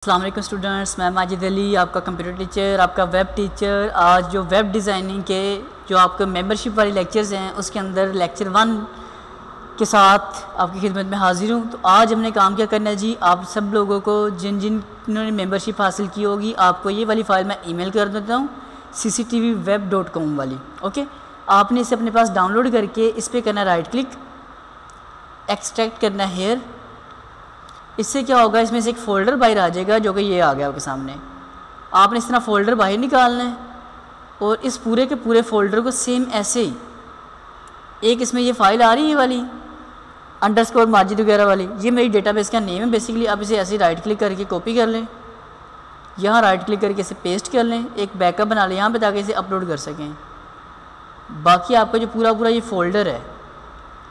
अस्सलाम वालेकुम स्टूडेंट्स, मैं माजिद अली, आपका कंप्यूटर टीचर, आपका वेब टीचर। आज जो वेब डिज़ाइनिंग के जो आपके मेंबरशिप वाले लेक्चर्स हैं उसके अंदर लेक्चर 1 के साथ आपकी खिदमत में हाजिर हूँ। तो आज हमने काम क्या करना है जी, आप सब लोगों को जिन्होंने मेंबरशिप हासिल की होगी, आपको ये वाली फ़ाइल मैं ईमेल कर देता हूँ, cctvweb.com वाली। ओके, आपने इसे अपने पास डाउनलोड करके इस पर करना राइट क्लिक, एक्सट्रैक्ट करना है हेयर। इससे क्या होगा, इसमें से एक फ़ोल्डर बाहर आ जाएगा जो कि ये आ गया आपके सामने। आपने इस तरह फ़ोल्डर बाहर निकालना है और इस पूरे के पूरे फ़ोल्डर को सेम ऐसे ही एक इसमें ये फ़ाइल आ रही है वाली अंडरस्कोर माजिद वगैरह वाली, ये मेरी डेटाबेस का नेम है बेसिकली। आप इसे ऐसे राइट क्लिक करके कॉपी कर लें, यहाँ राइट क्लिक करके इसे पेस्ट कर लें, एक बैकअप बना लें यहाँ पे ताकि इसे अपलोड कर सकें। बाकी आपका जो पूरा ये फ़ोल्डर है,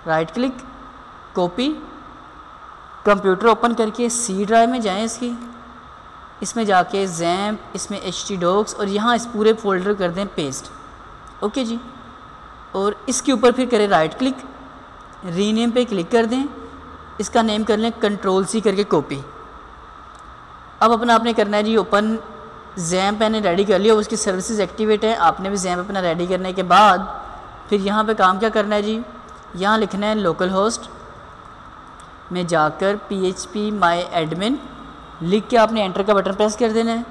right click, copy, computer open करके सी ड्राइव में जाएं इसकी, इसमें जाके जैम्प, इसमें htdocs और यहाँ इस पूरे फोल्डर कर दें पेस्ट। ओके जी, और इसके ऊपर फिर करें राइट क्लिक, रीनेम पे क्लिक कर दें, इसका नेम कर लें Ctrl+C करके कॉपी। अब अपना आपने करना है जी ओपन जैम्प, मैंने रेडी कर लिया, उसकी सर्विसेज एक्टिवेट है। आपने भी जैम्प अपना रेडी करने के बाद फिर यहाँ पे काम क्या करना है जी, यहाँ लिखना है लोकल होस्ट में जाकर php my admin लिख के आपने एंटर का बटन प्रेस कर देना है।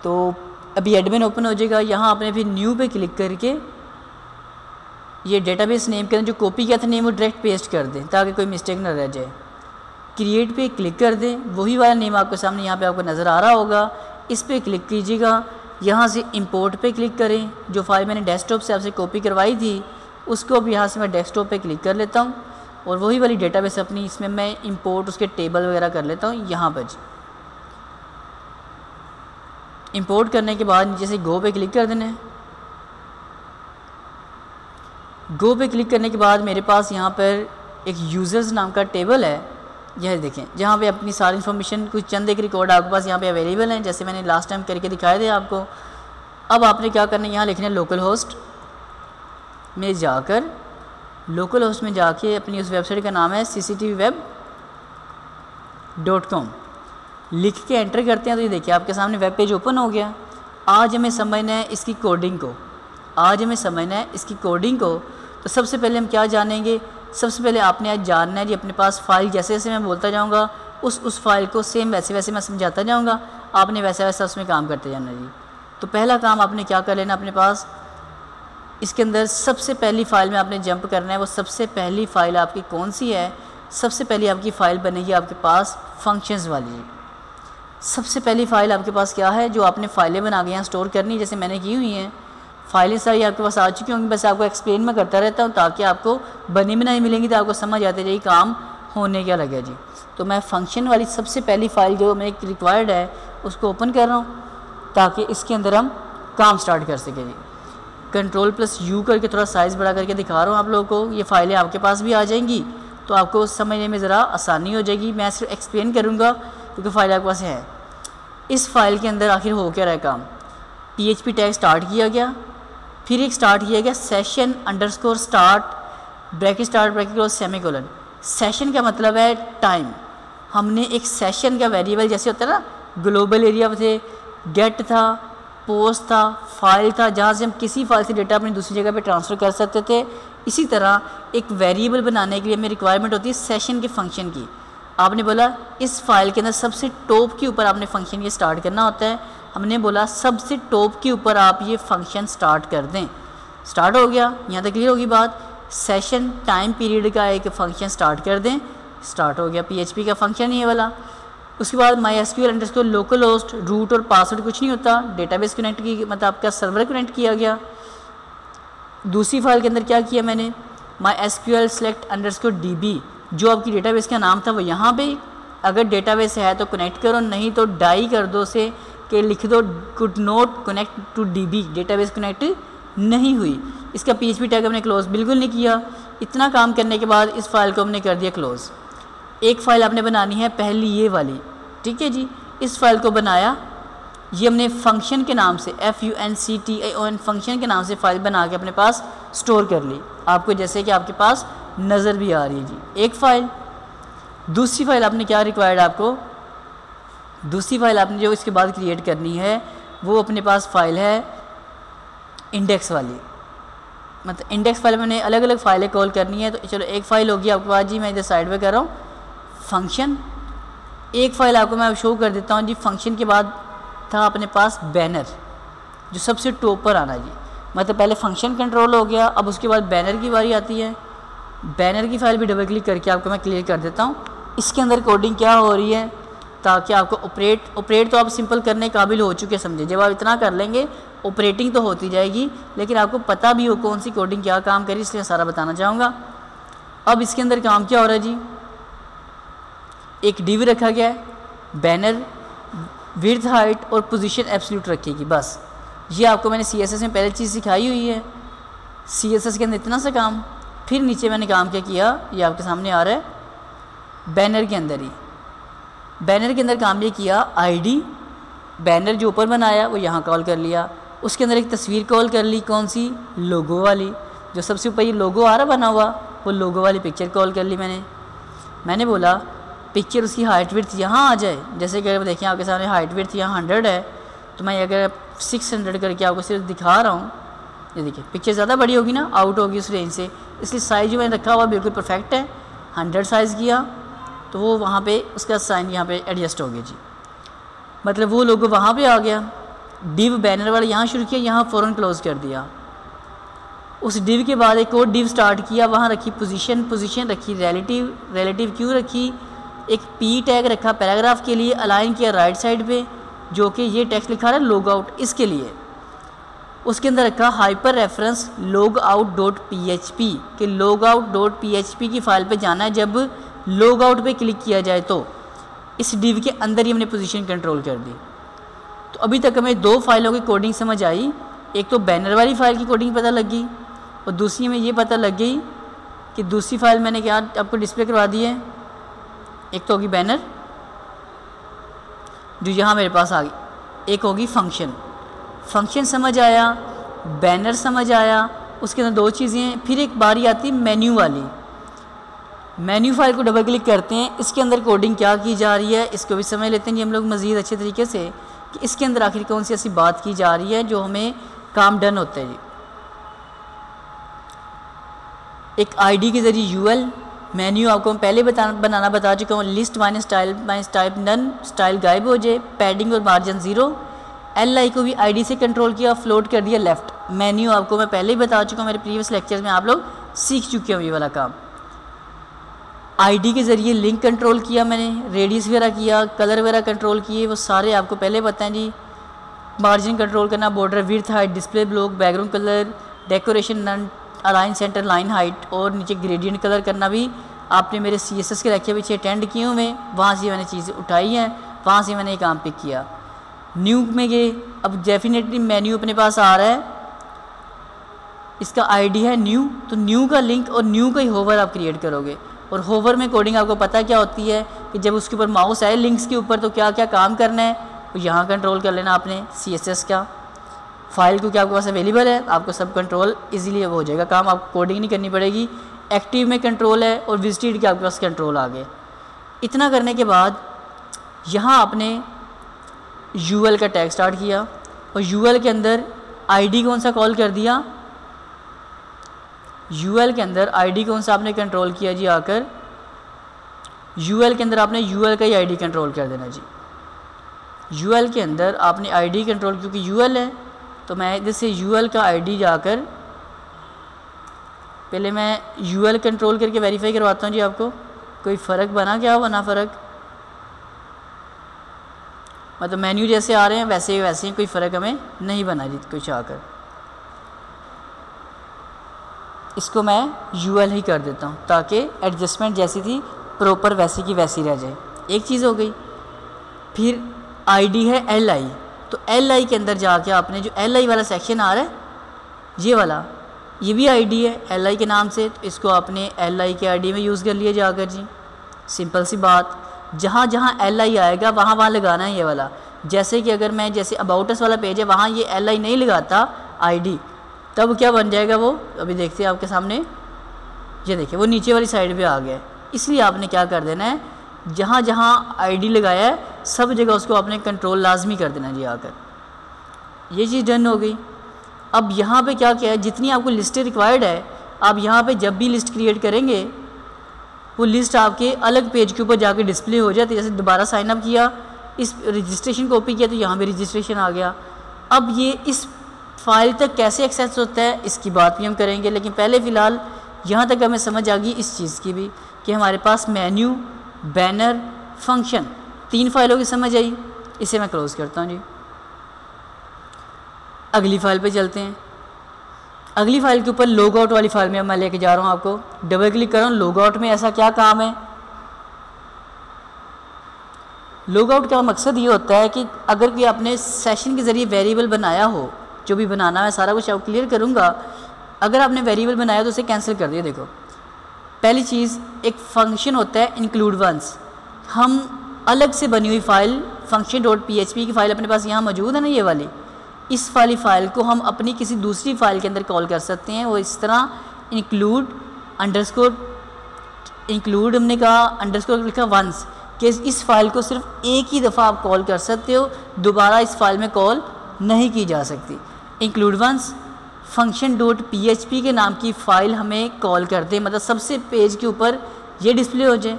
तो अभी एडमिन ओपन हो जाएगा। यहाँ आपने फिर न्यू पे क्लिक करके ये डेटाबेस नेम करें, जो कॉपी किया था नेम वो डायरेक्ट पेस्ट कर दें ताकि कोई मिस्टेक ना रह जाए। क्रिएट पे क्लिक कर दें, वही वाला नेम आपके सामने यहाँ पे आपको नज़र आ रहा होगा, इस पर क्लिक कीजिएगा। यहाँ से इंपोर्ट पे क्लिक करें, जो फाइल मैंने डेस्कटॉप से आपसे कॉपी करवाई थी उसको अब यहाँ से मैं डेस्कटॉप पे क्लिक कर लेता हूँ और वही वाली डेटाबेस अपनी इसमें मैं इंपोर्ट उसके टेबल वगैरह कर लेता हूँ। यहाँ पर इंपोर्ट करने के बाद नीचे से गो पे क्लिक कर देना है। गो पे क्लिक करने के बाद मेरे पास यहाँ पर एक यूज़र्स नाम का टेबल है, यह देखें, जहाँ पे अपनी सारी इन्फॉर्मेशन कुछ चंद एक रिकॉर्ड आपके पास यहाँ पे अवेलेबल हैं, जैसे मैंने लास्ट टाइम करके दिखाए थे आपको। अब आपने क्या करना है, यहाँ लिखना है लोकल होस्ट में जाकर, लोकल होस्ट में जाके अपनी उस वेबसाइट का नाम है cctvweb.com लिख के एंटर करते हैं। तो ये देखिए आपके सामने वेब पेज ओपन हो गया। आज हमें समझना है इसकी कोडिंग को, तो सबसे पहले हम क्या जानेंगे, सबसे पहले आपने आज जानना है जी अपने पास फाइल, जैसे जैसे मैं बोलता जाऊँगा उस फाइल को सेम वैसे वैसे मैं समझाता जाऊँगा, आपने वैसा वैसा उसमें काम करते जाना जी। तो पहला काम आपने क्या कर लेना, अपने पास इसके अंदर सबसे पहली फ़ाइल में आपने जंप करना है। वो सबसे पहली फ़ाइल आपकी कौन सी है, सबसे पहली आपकी फ़ाइल बनेगी आपके पास फंक्शंस वाली। सबसे पहली फ़ाइल आपके पास क्या है, जो आपने फ़ाइलें बना के यहाँ स्टोर करनी, जैसे मैंने की हुई हैं फ़ाइलें सारी आपके पास आ चुकी होंगी। बस आपको एक्सप्लेन मैं करता रहता हूँ ताकि आपको बनी बनाई मिलेंगी, तो आपको समझ आते जाए काम होने क्या लगे जी। तो मैं फंक्शन वाली सबसे पहली फ़ाइल जो मेरे रिक्वायर्ड है उसको ओपन कर रहा हूँ ताकि इसके अंदर हम काम स्टार्ट कर सकें जी। Ctrl+U करके थोड़ा साइज़ बड़ा करके दिखा रहा हूँ आप लोगों को, ये फ़ाइलें आपके पास भी आ जाएंगी तो आपको समझने में ज़रा आसानी हो जाएगी। मैं सिर्फ एक्सप्लेन करूँगा क्योंकि फ़ाइल आपके पास है। इस फाइल के अंदर आखिर हो क्या रहा है काम, PHP टैग स्टार्ट किया गया, फिर एक स्टार्ट किया गया session_start bracket start bracket close semicolon. Session का मतलब है टाइम। हमने एक सेशन का वेरिएबल, जैसे होता है ना ग्लोबल एरिया थे, गेट था, पोस्ट था, फाइल था, जहाँ से हम किसी फाइल से डेटा अपनी दूसरी जगह पे ट्रांसफ़र कर सकते थे, इसी तरह एक वेरिएबल बनाने के लिए हमें रिक्वायरमेंट होती है सेशन के फंक्शन की। आपने बोला इस फाइल के अंदर सबसे टॉप के ऊपर आपने फंक्शन ये स्टार्ट करना होता है। हमने बोला सबसे टॉप के ऊपर आप ये फंक्शन स्टार्ट कर दें। स्टार्ट हो गया, यहाँ तक क्लियर होगी बात। सेशन टाइम पीरियड का एक फंक्शन स्टार्ट कर दें, स्टार्ट हो गया PHP का फंक्शन ये वाला। उसके बाद MySQL_localhost रूट और पासवर्ड कुछ नहीं होता, डेटाबेस कनेक्ट की मतलब आपका सर्वर कनेक्ट किया गया। दूसरी फाइल के अंदर क्या किया मैंने, MySQL select_db जो आपकी डेटाबेस का नाम था वो यहाँ पे, अगर डेटाबेस है तो कनेक्ट करो, नहीं तो डाई कर दो से कि लिख दो could not connect to DB, database connect नहीं हुई। इसका PHP टैग हमने क्लोज बिल्कुल नहीं किया। इतना काम करने के बाद इस फाइल को हमने कर दिया क्लोज़। एक फ़ाइल आपने बनानी है पहली ये वाली, ठीक है जी। इस फाइल को बनाया, ये हमने फंक्शन के नाम से FUNCTION फंक्शन के नाम से फ़ाइल बना के अपने पास स्टोर कर ली, आपको जैसे कि आपके पास नज़र भी आ रही है जी। एक फ़ाइल, दूसरी फ़ाइल आपने क्या रिक्वायर्ड आपको, दूसरी फ़ाइल आपने जो इसके बाद क्रिएट करनी है वो अपने पास फ़ाइल है इंडेक्स वाली। मतलब इंडेक्स फाइल मैंने अलग अलग फ़ाइलें कॉल करनी है, तो चलो एक फ़ाइल होगी आपके पास जी। मैं इधर साइड पे कर रहा हूँ फंक्शन। एक फ़ाइल आपको मैं शो कर देता हूँ जी। फंक्शन के बाद था अपने पास बैनर, जो सबसे टॉप पर आना जी। मतलब पहले फंक्शन कंट्रोल हो गया, अब उसके बाद बैनर की बारी आती है। बैनर की फ़ाइल भी डबल क्लिक करके आपको मैं क्लियर कर देता हूँ। इसके अंदर कोडिंग क्या हो रही है, ताकि आपको ऑपरेट तो आप सिंपल करने काबिल हो चुके समझे। जब आप इतना कर लेंगे ऑपरेटिंग तो होती जाएगी, लेकिन आपको पता भी हो कौन सी कोडिंग क्या काम करी, इसलिए सारा बताना चाहूँगा। अब इसके अंदर काम क्या हो रहा है जी, एक डिव रखा गया है, बैनर विड्थ हाइट और पोजीशन एब्सोल्यूट रखेगी। बस ये आपको मैंने CSS में पहले चीज़ सिखाई हुई है। CSS के अंदर इतना सा काम। फिर नीचे मैंने काम क्या किया, ये आपके सामने आ रहा है। बैनर के अंदर ही, बैनर के अंदर काम ये किया, ID बैनर जो ऊपर बनाया वो यहाँ कॉल कर लिया। उसके अंदर एक तस्वीर कॉल कर ली, कौन सी, लोगो वाली। जो सबसे ऊपर ये लोगो आ रहा बना हुआ, वो लोगो वाली पिक्चर कॉल कर ली मैंने बोला पिक्चर उसकी हाइट विड्थ यहाँ आ जाए। जैसे कि अगर देखें आपके सामने हाइट विड्थ यहाँ 100 है, तो मैं अगर 600 करके आपको सिर्फ दिखा रहा हूँ, ये देखिए पिक्चर ज़्यादा बड़ी होगी ना, आउट होगी उस रेंज से, इसलिए साइज़ जो मैंने रखा हुआ बिल्कुल परफेक्ट है। 100 साइज़ किया तो वो वहाँ पे उसका साइन यहाँ पे एडजस्ट हो गया जी। मतलब वो लोगो वहाँ पे आ गया। डिव बैनर वाला यहाँ शुरू किया, यहाँ फ़ौरन क्लोज़ कर दिया। उस डिव के बाद एक और डिव स्टार्ट किया, वहाँ रखी पोजीशन रखी रिलेटिव क्यों रखी, एक P टैग रखा पैराग्राफ के लिए, अलाइन किया राइट साइड पे, जो कि ये टेक्स्ट लिखा है लॉग आउट, इसके लिए। उसके अंदर रखा हाइपर रेफरेंस logout.php कि logout.php की फ़ाइल पे जाना है जब लॉग आउट पे क्लिक किया जाए। तो इस डिव के अंदर ही हमने पोजीशन कंट्रोल कर दी। तो अभी तक हमें दो फाइलों की कोडिंग समझ आई। एक तो बैनर वाली फ़ाइल की कोडिंग पता लग गई, और दूसरी में ये पता लग गई कि दूसरी फ़ाइल मैंने क्या आपको डिस्प्ले करवा दी है। एक तो होगी बैनर जो यहाँ मेरे पास आ गई, एक होगी फंक्शन समझ आया, बैनर समझ आया। उसके अंदर दो चीज़ें हैं। फिर एक बारी आती है मेन्यू वाली। मेन्यू फाइल को डबल क्लिक करते हैं, इसके अंदर कोडिंग क्या की जा रही है इसको भी समझ लेते हैं जी हम लोग मज़ीद अच्छे तरीके से, कि इसके अंदर आखिर कौन सी ऐसी बात की जा रही है जो हमें काम डन होता है जी। एक ID के ज़रिए UL मेन्यू आपको मैं पहले बनाना बता चुका हूँ। List minus type none, style गायब हो जाए, पैडिंग और मार्जिन 0। LI को भी ID से कंट्रोल किया, फ्लोट कर दिया लेफ़्ट। मेन्यू आपको मैं पहले ही बता चुका हूँ, मेरे प्रीवियस लेक्चर्स में आप लोग सीख चुके हो ये वाला काम। ID के ज़रिए लिंक कंट्रोल किया मैंने, रेडियस वगैरह किया, कलर वगैरह कंट्रोल किए, वो सारे आपको पहले पता है जी। मार्जिन कंट्रोल करना, border width height, display block, background colour, decoration none, align centre line height, और नीचे ग्रेडियंट कलर करना भी आपने मेरे CSS के लेक्चर पीछे अटेंड किए हुए, वहाँ से मैंने चीज़ें उठाई हैं, वहाँ से मैंने ये काम पिक किया। न्यू में गए, अब डेफिनेटली मेन्यू अपने पास आ रहा है, इसका ID है न्यू, तो न्यू का लिंक और न्यू का ही होवर आप क्रिएट करोगे। और होवर में कोडिंग आपको पता क्या होती है कि जब उसके ऊपर माउस आए लिंक्स के ऊपर तो क्या क्या काम करना है, तो यहाँ कंट्रोल कर लेना आपने CSS का। फाइल को क्या आपके पास अवेलेबल है, आपको सब कंट्रोल इजीली हो जाएगा काम, आपको कोडिंग नहीं करनी पड़ेगी। एक्टिव में कंट्रोल है और विजिटेड के आपके पास कंट्रोल आ गए। इतना करने के बाद यहाँ आपने UL का टैग स्टार्ट किया, और UL के अंदर ID कौन सा कॉल कर दिया, UL के अंदर ID कौन सा आपने कंट्रोल किया जी, आकर UL के अंदर आपने UL का ही ID कंट्रोल कर देना जी। UL के अंदर आपने ID कंट्रोल, क्योंकि UL है तो मैं इधर से UL का ID जाकर पहले मैं UL कंट्रोल करके वेरीफाई करवाता हूँ जी आपको कोई फ़र्क बना क्या हुआ ना फ़र्क, मतलब मेन्यू जैसे आ रहे हैं वैसे ही कोई फ़र्क हमें नहीं बना जी कुछ आकर। इसको मैं UL ही कर देता हूँ ताकि एडजस्टमेंट जैसी थी प्रॉपर वैसी की वैसी रह जाए। एक चीज़ हो गई। फिर ID है LI, तो LI के अंदर जाके आपने जो LI वाला सेक्शन आ रहा है ये वाला, ये भी ID है LI के नाम से, तो इसको आपने LI के ID में यूज़ कर लिया जाकर जी। सिंपल सी बात, जहाँ जहाँ LI आएगा वहाँ वहाँ लगाना है ये वाला। जैसे कि अगर मैं जैसे अबाउट अस वाला पेज है वहाँ ये LI नहीं लगाता ID, तब क्या बन जाएगा वो, अभी देखते हैं आपके सामने, ये देखिए वो नीचे वाली साइड पे आ गया है। इसलिए आपने क्या कर देना है, जहाँ जहाँ आईडी लगाया है सब जगह उसको आपने कंट्रोल लाजमी कर देना जी आकर। ये चीज़ डन हो गई। अब यहाँ पे क्या क्या है, जितनी आपको लिस्टें रिक्वायर्ड है आप यहाँ पे जब भी लिस्ट क्रिएट करेंगे वो लिस्ट आपके अलग पेज के ऊपर जाके डिस्प्ले हो जाती है। जैसे दोबारा साइन अप किया, इस रजिस्ट्रेशन कॉपी किया तो यहाँ पे रजिस्ट्रेशन आ गया। अब ये इस फाइल तक कैसे एक्सेस होता है इसकी बात भी हम करेंगे, लेकिन पहले फ़िलहाल यहाँ तक हमें समझ आ गई इस चीज़ की भी कि हमारे पास मेन्यू, बैनर, फंक्शन 3 फाइलों की समझ आई। इसे मैं क्लोज़ करता हूँ जी। अगली फ़ाइल पे चलते हैं। अगली फ़ाइल के ऊपर लॉग आउट वाली फ़ाइल में मैं लेके जा रहा हूँ आपको। डबल क्लिक कर रहा हूँ। लॉग आउट में ऐसा क्या काम है? लॉग आउट का मकसद ये होता है कि अगर कोई आपने सेशन के ज़रिए वेरिएबल बनाया हो, जो भी बनाना है सारा कुछ आप क्लियर करूँगा। अगर आपने वेरिएबल बनाया तो उसे कैंसिल कर दिया। देखो पहली चीज़, एक फंक्शन होता है इंक्लूड वंस। हम अलग से बनी हुई फ़ाइल function.php की फ़ाइल अपने पास यहाँ मौजूद है ना, ये वाली, इस वाली फ़ाइल को हम अपनी किसी दूसरी फ़ाइल के अंदर कॉल कर सकते हैं। वो इस तरह इंक्लूड हमने कहा अंडरस्कोर लिखा वंस कि इस फाइल को सिर्फ एक ही दफ़ा आप कॉल कर सकते हो, दोबारा इस फाइल में कॉल नहीं की जा सकती। इंक्लूड वंस function.php के नाम की फ़ाइल हमें कॉल करते हैं, मतलब सबसे पेज के ऊपर ये डिस्प्ले हो जाए।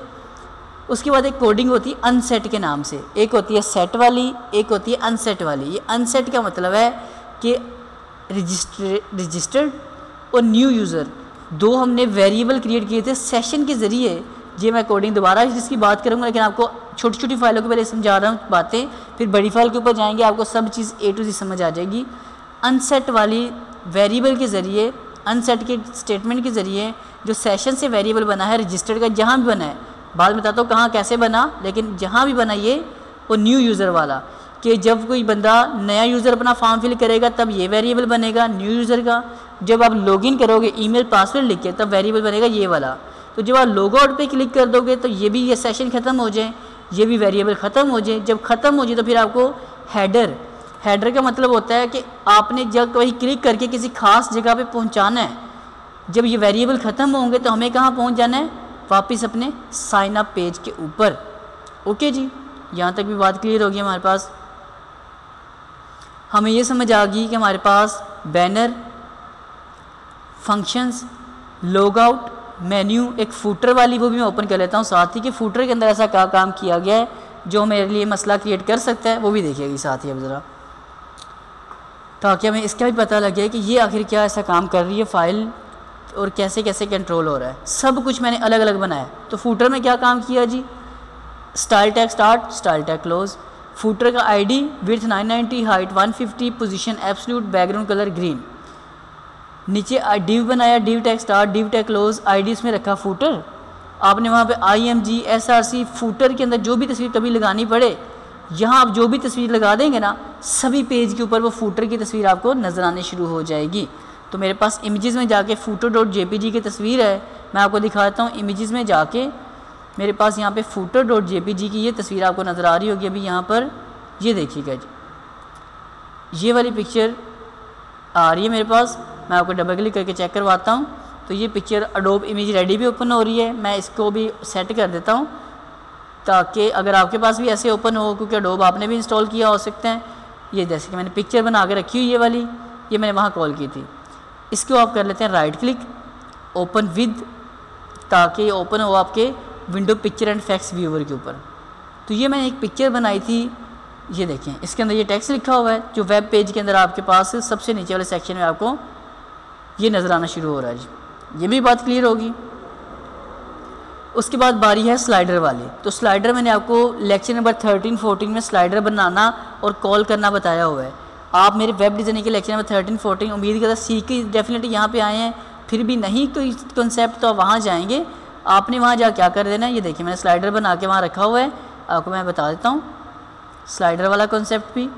उसके बाद एक कोडिंग होती है अनसेट के नाम से, एक होती है सेट वाली, एक होती है अनसेट वाली। ये अनसेट का मतलब है कि रजिस्टर्ड और न्यू यूज़र दो हमने वेरिएबल क्रिएट किए थे सेशन के ज़रिए। ये मैं कोडिंग दोबारा इसकी बात करूँगा, लेकिन आपको छोटी छोटी फाइलों के पहले समझा रहा हूँ बातें, फिर बड़ी फाइल के ऊपर जाएंगे आपको सब चीज़ A to Z समझ आ जाएगी। अनसेट वाली वेरिएबल के ज़रिए, अनसेट के स्टेटमेंट के ज़रिए जो सेशन से वेरिएबल बना है रजिस्टर्ड का, जहाँ भी बना है, बाद में बताता हूँ कहाँ कैसे बना, लेकिन जहाँ भी बना ये वो न्यू यूज़र वाला, कि जब कोई बंदा नया यूज़र अपना फॉर्म फिल करेगा तब ये वेरिएबल बनेगा न्यू यूज़र का। जब आप लॉगिन करोगे ईमेल पासवर्ड लिख के तब वेरिएबल बनेगा ये वाला। तो जब आप लॉग आउट पे क्लिक कर दोगे तो ये भी, ये सेशन ख़त्म हो जाए, ये भी वेरिएबल ख़त्म हो जाए। जब ख़त्म हो जाए तो फिर आपको हेडर का मतलब होता है कि आपने जब कहीं क्लिक करके किसी खास जगह पे पहुंचाना है। जब ये वेरिएबल ख़त्म होंगे तो हमें कहाँ पहुंच जाना है? वापस अपने साइन अप पेज के ऊपर। ओके जी, यहाँ तक भी बात क्लियर होगी हमारे पास। हमें ये समझ आ गई कि हमारे पास banner, functions, log out, menu, एक फूटर वाली वो भी मैं ओपन कर लेता हूँ साथ ही कि फूटर के अंदर ऐसा क्या काम किया गया है जो मेरे लिए मसला क्रिएट कर सकता है, वो भी देखिएगी साथ ही अब ज़रा, ताकि हमें इसका भी पता लगे कि ये आखिर क्या ऐसा काम कर रही है फ़ाइल और कैसे कैसे कंट्रोल हो रहा है। सब कुछ मैंने अलग अलग बनाया। तो फूटर में क्या काम किया जी? Style tag start, style tag close, footer का ID width 990, height 150, position absolute, background colour green. नीचे डिव बनाया, div tag start, div tag close, ID इसमें रखा फूटर। आपने वहाँ पे IMG SRC फूटर के अंदर जो भी तस्वीर कभी लगानी पड़े, यहाँ आप जो भी तस्वीर लगा देंगे ना, सभी पेज के ऊपर वो फूटर की तस्वीर आपको नज़र आने शुरू हो जाएगी। तो मेरे पास इमेजेस में जाके footer.jpg की तस्वीर है, मैं आपको दिखाता हूँ। इमेजेस में जाके मेरे पास यहाँ पे footer.jpg की ये तस्वीर आपको नज़र आ रही होगी अभी यहाँ पर, ये देखिएगा जी, ये वाली पिक्चर आ रही है मेरे पास। मैं आपको डबल क्लिक करके चेक करवाता हूँ। तो ये पिक्चर अडोब इमेज रेडी भी ओपन हो रही है। मैं इसको भी सेट कर देता हूँ ताकि अगर आपके पास भी ऐसे ओपन हो, क्योंकि अडोब आपने भी इंस्टॉल किया हो सकते हैं। ये जैसे कि मैंने पिक्चर बना के रखी हुई ये वाली, ये मैंने वहाँ कॉल की थी। इसको आप कर लेते हैं राइट क्लिक, ओपन विद, ताकि ओपन हो आपके window picture and fax viewer के ऊपर। तो ये मैंने एक पिक्चर बनाई थी, ये देखें, इसके अंदर ये टेक्स्ट लिखा हुआ है जो वेब पेज के अंदर आपके पास सबसे नीचे वाले सेक्शन में आपको ये नज़र आना शुरू हो रहा है जी। ये भी बात क्लियर होगी। उसके बाद बारी है स्लाइडर वाली। तो स्लाइडर मैंने आपको लेक्चर नंबर 13-14 में स्लाइडर बनाना और कॉल करना बताया हुआ है। आप मेरे वेब डिज़ाइनिंग के लेक्चर नंबर 13-14 उम्मीद करता सीख के डेफिनेटली यहाँ पे आए हैं, फिर भी नहीं कोई कॉन्सेप्ट तो आप वहाँ जाएंगे, आपने वहाँ जा क्या कर देना है। ये देखिए मैंने स्लाइडर बना के वहाँ रखा हुआ है, आपको मैं बता देता हूँ स्लाइडर वाला कॉन्सेप्ट भी।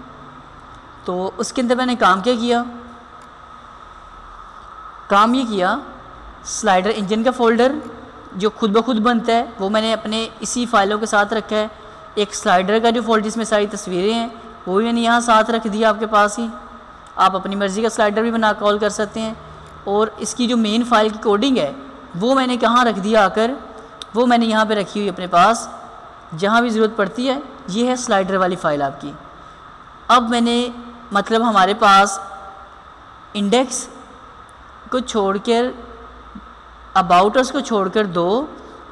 तो उसके अंदर मैंने काम क्या किया, काम ये किया, स्लाइडर इंजन का फ़ोल्डर जो खुद ब खुद बनता है वो मैंने अपने इसी फाइलों के साथ रखा है। एक स्लाइडर का जो फोल्डर जिसमें सारी तस्वीरें हैं वो भी मैंने यहाँ साथ रख दिया आपके पास ही। आप अपनी मर्ज़ी का स्लाइडर भी बना कॉल कर सकते हैं। और इसकी जो मेन फाइल की कोडिंग है वो मैंने कहाँ रख दिया आकर, वो मैंने यहाँ पे रखी हुई अपने पास जहाँ भी ज़रूरत पड़ती है। ये है स्लाइडर वाली फ़ाइल आपकी। अब मैंने मतलब हमारे पास इंडेक्स को छोड़कर, अबाउट अस को छोड़कर 2,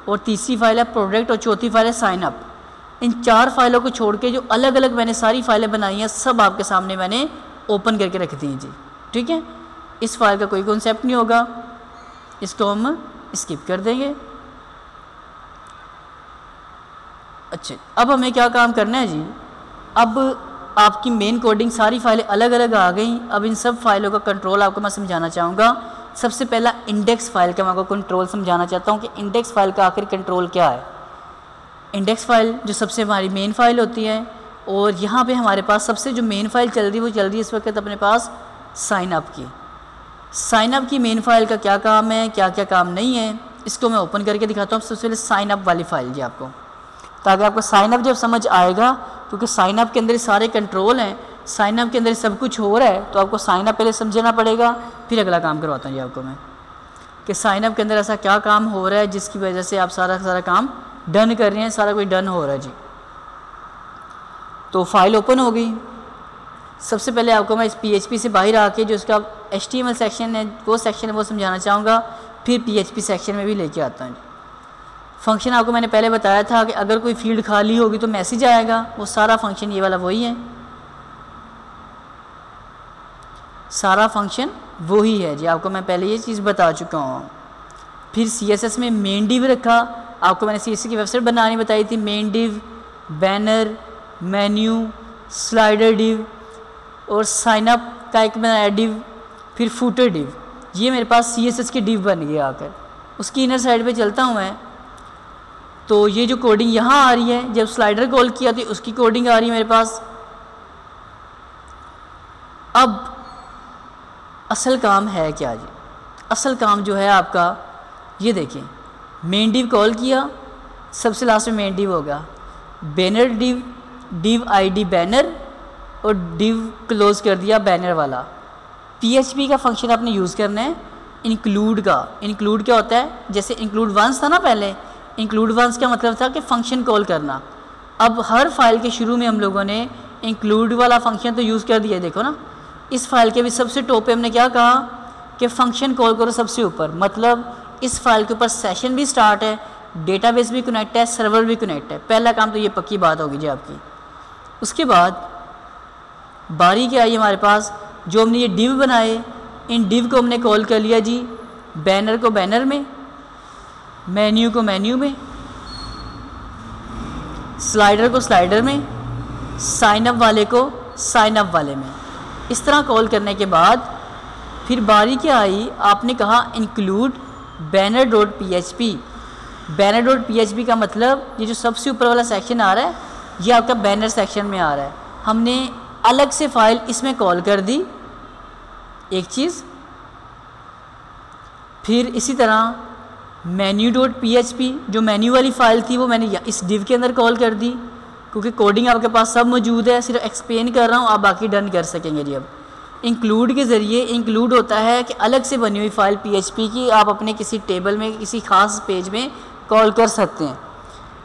और तीसरी फाइल है प्रोडक्ट, और चौथी फाइल है साइन अप। इन 4 फाइलों को छोड़ के जो अलग अलग मैंने सारी फाइलें बनाई हैं सब आपके सामने मैंने ओपन करके रख दी हैं जी। ठीक है, इस फाइल का कोई कॉन्सेप्ट नहीं होगा, इसको हम स्किप कर देंगे। अच्छा, अब हमें क्या काम करना है जी। अब आपकी मेन कोडिंग सारी फाइलें अलग अलग आ गई। अब इन सब फाइलों का कंट्रोल आपको मैं समझाना चाहूँगा। सबसे पहला इंडेक्स फाइल का मैं आपको कंट्रोल समझाना चाहता हूँ कि इंडेक्स फाइल का आखिर कंट्रोल क्या है। इंडेक्स फाइल जो सबसे हमारी मेन फाइल होती है, और यहाँ पे हमारे पास सबसे जो मेन फाइल चल रही है वो चल रही है इस वक्त अपने पास साइन अप की। साइन अप की मेन फाइल का क्या काम है, क्या क्या काम नहीं है, इसको मैं ओपन करके दिखाता हूँ। सबसे पहले साइन अप वाली फाइल जी आपको, ताकि आपको साइन अप जब समझ आएगा, क्योंकि साइन अप के अंदर सारे कंट्रोल हैं, साइन अप के अंदर सब कुछ हो रहा है, तो आपको साइन अप पहले समझना पड़ेगा, फिर अगला काम करवाता हूँ जी आपको मैं कि साइन अप के अंदर ऐसा क्या काम हो रहा है जिसकी वजह से आप सारा काम डन कर रहे हैं, सारा कुछ डन हो रहा है जी। तो फाइल ओपन हो गई। सबसे पहले आपको मैं इस PHP से बाहर आके जो इसका HTML सेक्शन है वो समझाना चाहूँगा, फिर PHP सेक्शन में भी लेके आता हूँ। फंक्शन आपको मैंने पहले बताया था कि अगर कोई फील्ड खाली होगी तो मैसेज आएगा, वो सारा फंक्शन ये वाला वही है, सारा फंक्शन वही है जी। आपको मैं पहले ये चीज़ बता चुका हूँ। फिर CSS में मेन डिव रखा, आपको मैंने CSS की वेबसाइट बनानी बताई थी। Main div, banner, menu, slider div और साइन अप का एक बनाया डिव, फिर फूटर डिव। ये मेरे पास CSS की डिव बन गया आकर। उसकी इनर साइड पे चलता हूँ मैं, तो ये जो कोडिंग यहाँ आ रही है, जब स्लाइडर कॉल किया तो उसकी कोडिंग आ रही है मेरे पास। अब असल काम है क्या जी? असल काम जो है आपका, ये देखिए, मेन डिव कॉल किया, सबसे लास्ट में मेन डिव होगा, banner div, div ID banner, और डिव क्लोज कर दिया बैनर वाला। PHP का फंक्शन आपने यूज़ करना है इंक्लूड का। इंक्लूड क्या होता है? जैसे इंक्लूड वंस था ना पहले, इंक्लूड वंस का मतलब था कि फ़ंक्शन कॉल करना। अब हर फाइल के शुरू में हम लोगों ने इंक्लूड वाला फंक्शन तो यूज़ कर दिया। देखो ना, इस फाइल के भी सबसे टॉप पे हमने क्या कहा कि फ़ंक्शन कॉल करो सबसे ऊपर। मतलब इस फाइल के ऊपर सेशन भी स्टार्ट है, डेटाबेस भी कनेक्ट है, सर्वर भी कनेक्ट है। पहला काम तो ये पक्की बात होगी जी आपकी। उसके बाद बारी क्या आई हमारे पास, जो हमने ये डिव बनाए, इन डिव को हमने कॉल कर लिया जी बैनर को बैनर में, मेन्यू को मेन्यू में, स्लाइडर को स्लाइडर में, साइन अप वाले को साइन अप वाले में। इस तरह कॉल करने के बाद फिर बारी क्या आई, आपने कहा include banner dot PHP। Banner dot PHP का मतलब ये जो सबसे ऊपर वाला सेक्शन आ रहा है ये आपका बैनर सेक्शन में आ रहा है। हमने अलग से फाइल इसमें कॉल कर दी एक चीज़। फिर इसी तरह मेन्यू डॉट PHP, जो मेन्यू वाली फ़ाइल थी वो मैंने इस डिव के अंदर कॉल कर दी, क्योंकि कोडिंग आपके पास सब मौजूद है, सिर्फ एक्सप्लेन कर रहा हूँ, आप बाकी डन कर सकेंगे जी। अब इंक्लूड के ज़रिए, इंक्लूड होता है कि अलग से बनी हुई फ़ाइल PHP की आप अपने किसी टेबल में, किसी ख़ास पेज में कॉल कर सकते हैं।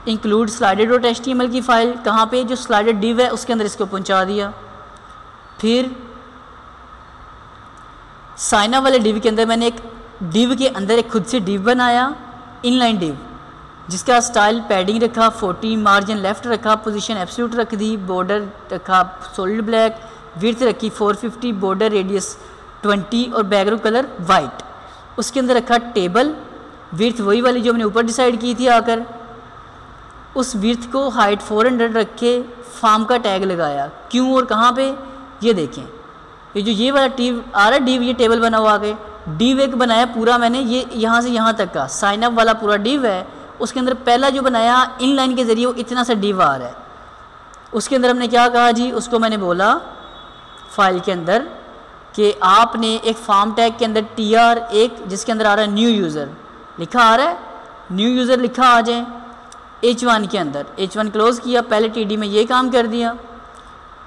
इंक्लूड स्लाइडर डॉट HTML की फ़ाइल कहाँ पे, जो स्लाइडर डिव है उसके अंदर इसको पहुँचा दिया। फिर साइन अप वाले डिव के अंदर मैंने एक डिव के अंदर एक खुद से डिव बनाया, इनलाइन डिव, जिसका स्टाइल पैडिंग रखा 40, मार्जिन लेफ़्ट रखा, पोजीशन एब्सोल्यूट रख दी, बॉर्डर रखा सॉलिड ब्लैक, विड्थ रखी 450, बॉर्डर रेडियस 20 और बैकग्राउंड कलर वाइट। उसके अंदर रखा टेबल, विड्थ वही वाली जो हमने ऊपर डिसाइड की थी आकर। उस विड्थ को हाइट 400 रख के फार्म का टैग लगाया। क्यों और कहाँ पे, ये देखें, ये जो ये वाला डिव आ रहा है, डिव ये टेबल बना हुआ आगे, डिव एक बनाया पूरा मैंने, ये यहाँ से यहाँ तक का साइन अप वाला पूरा डिव है। उसके अंदर पहला जो बनाया इनलाइन के ज़रिए वो इतना सा डिव आ रहा है। उसके अंदर हमने क्या कहा जी, उसको मैंने बोला फाइल के अंदर कि आपने एक फॉर्म टैग के अंदर TR एक, जिसके अंदर आ रहा है न्यू यूज़र लिखा आ रहा है, न्यू यूज़र लिखा आ जाए H1 के अंदर। H1 क्लोज़ किया, पहले TD में ये काम कर दिया।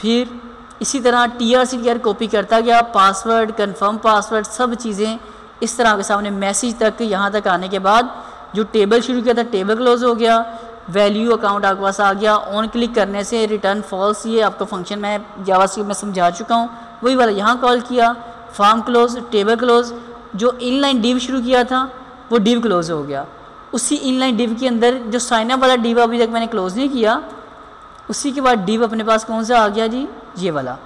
फिर इसी तरह TR से TR कॉपी करता गया, पासवर्ड, कंफर्म पासवर्ड, सब चीज़ें इस तरह के सामने मैसेज तक यहाँ तक आने के बाद जो टेबल शुरू किया था टेबल क्लोज हो गया। वैल्यू अकाउंट आपके पास आ गया। ऑन क्लिक करने से रिटर्न फॉल्स, ये आपका फंक्शन मैं जावास्क्रिप्ट में समझा चुका हूँ, वही वाला यहाँ कॉल किया। फार्म क्लोज, टेबल क्लोज, जो इनलाइन डिव शुरू किया था वो डिव क्लोज हो गया। उसी इनलाइन डिव के अंदर जो साइनअप वाला डिव अभी तक मैंने क्लोज नहीं किया, उसी के बाद डिव अपने पास कौन सा आ गया जी, ये वाला।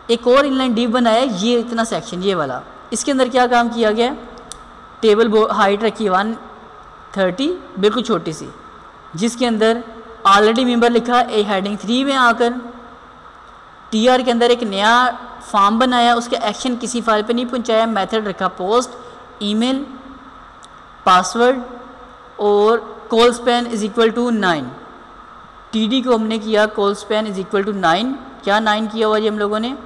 एक और इनलाइन डिव बनाया, ये इतना सेक्शन ये वाला। इसके अंदर क्या काम किया गया, टेबल हाइट रखी 130, बिल्कुल छोटी सी, जिसके अंदर ऑलरेडी मेंबर लिखा ए हेडिंग 3 में आकर टीआर के अंदर एक नया फॉर्म बनाया, उसका एक्शन किसी फाइल पे नहीं पहुंचाया, मेथड रखा पोस्ट, ईमेल, पासवर्ड और colspan is equal to 9। TD को हमने किया colspan is equal to 9। क्या 9 किया हुआ जी हम लोगों ने,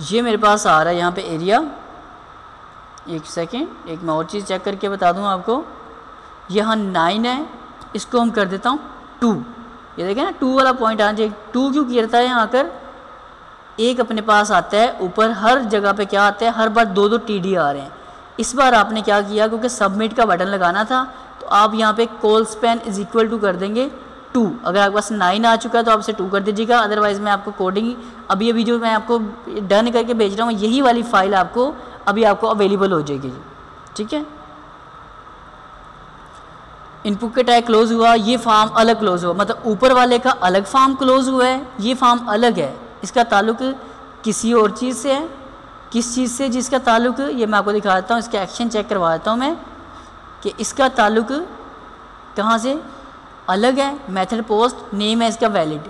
ये मेरे पास आ रहा है यहाँ पे एरिया। एक सेकेंड, एक मैं और चीज़ चेक करके बता दूँ आपको। यहाँ 9 है, इसको हम कर देता हूँ 2। ये देखें ना 2 वाला पॉइंट आना चाहिए। 2 क्यों गिरता है यहाँ कर, एक अपने पास आता है ऊपर, हर जगह पे क्या आता है, हर बार 2-2 टीडी आ रहे हैं। इस बार आपने क्या किया, क्योंकि सबमिट का बटन लगाना था, तो आप यहाँ पे colspan is equal to कर देंगे 2। अगर आपके पास 9 आ चुका है तो आपसे 2 कर दीजिएगा, अदरवाइज़ मैं आपको कोडिंग अभी जो मैं आपको डन करके भेज रहा हूँ, यही वाली फाइल आपको अभी आपको अवेलेबल हो जाएगी जी, ठीक है। इनपुट के टैग क्लोज हुआ, ये फॉर्म अलग क्लोज हुआ, मतलब ऊपर वाले का अलग फॉर्म क्लोज हुआ है, ये फॉर्म अलग है, इसका ताल्लुक किसी और चीज़ से है। किस चीज़ से जिसका ताल्लुक, ये मैं आपको दिखा देता हूँ, इसका एक्शन चेक करवा देता हूँ मैं कि इसका ताल्लुक कहाँ से अलग है। मेथड पोस्ट, नेम है इसका वैलिड,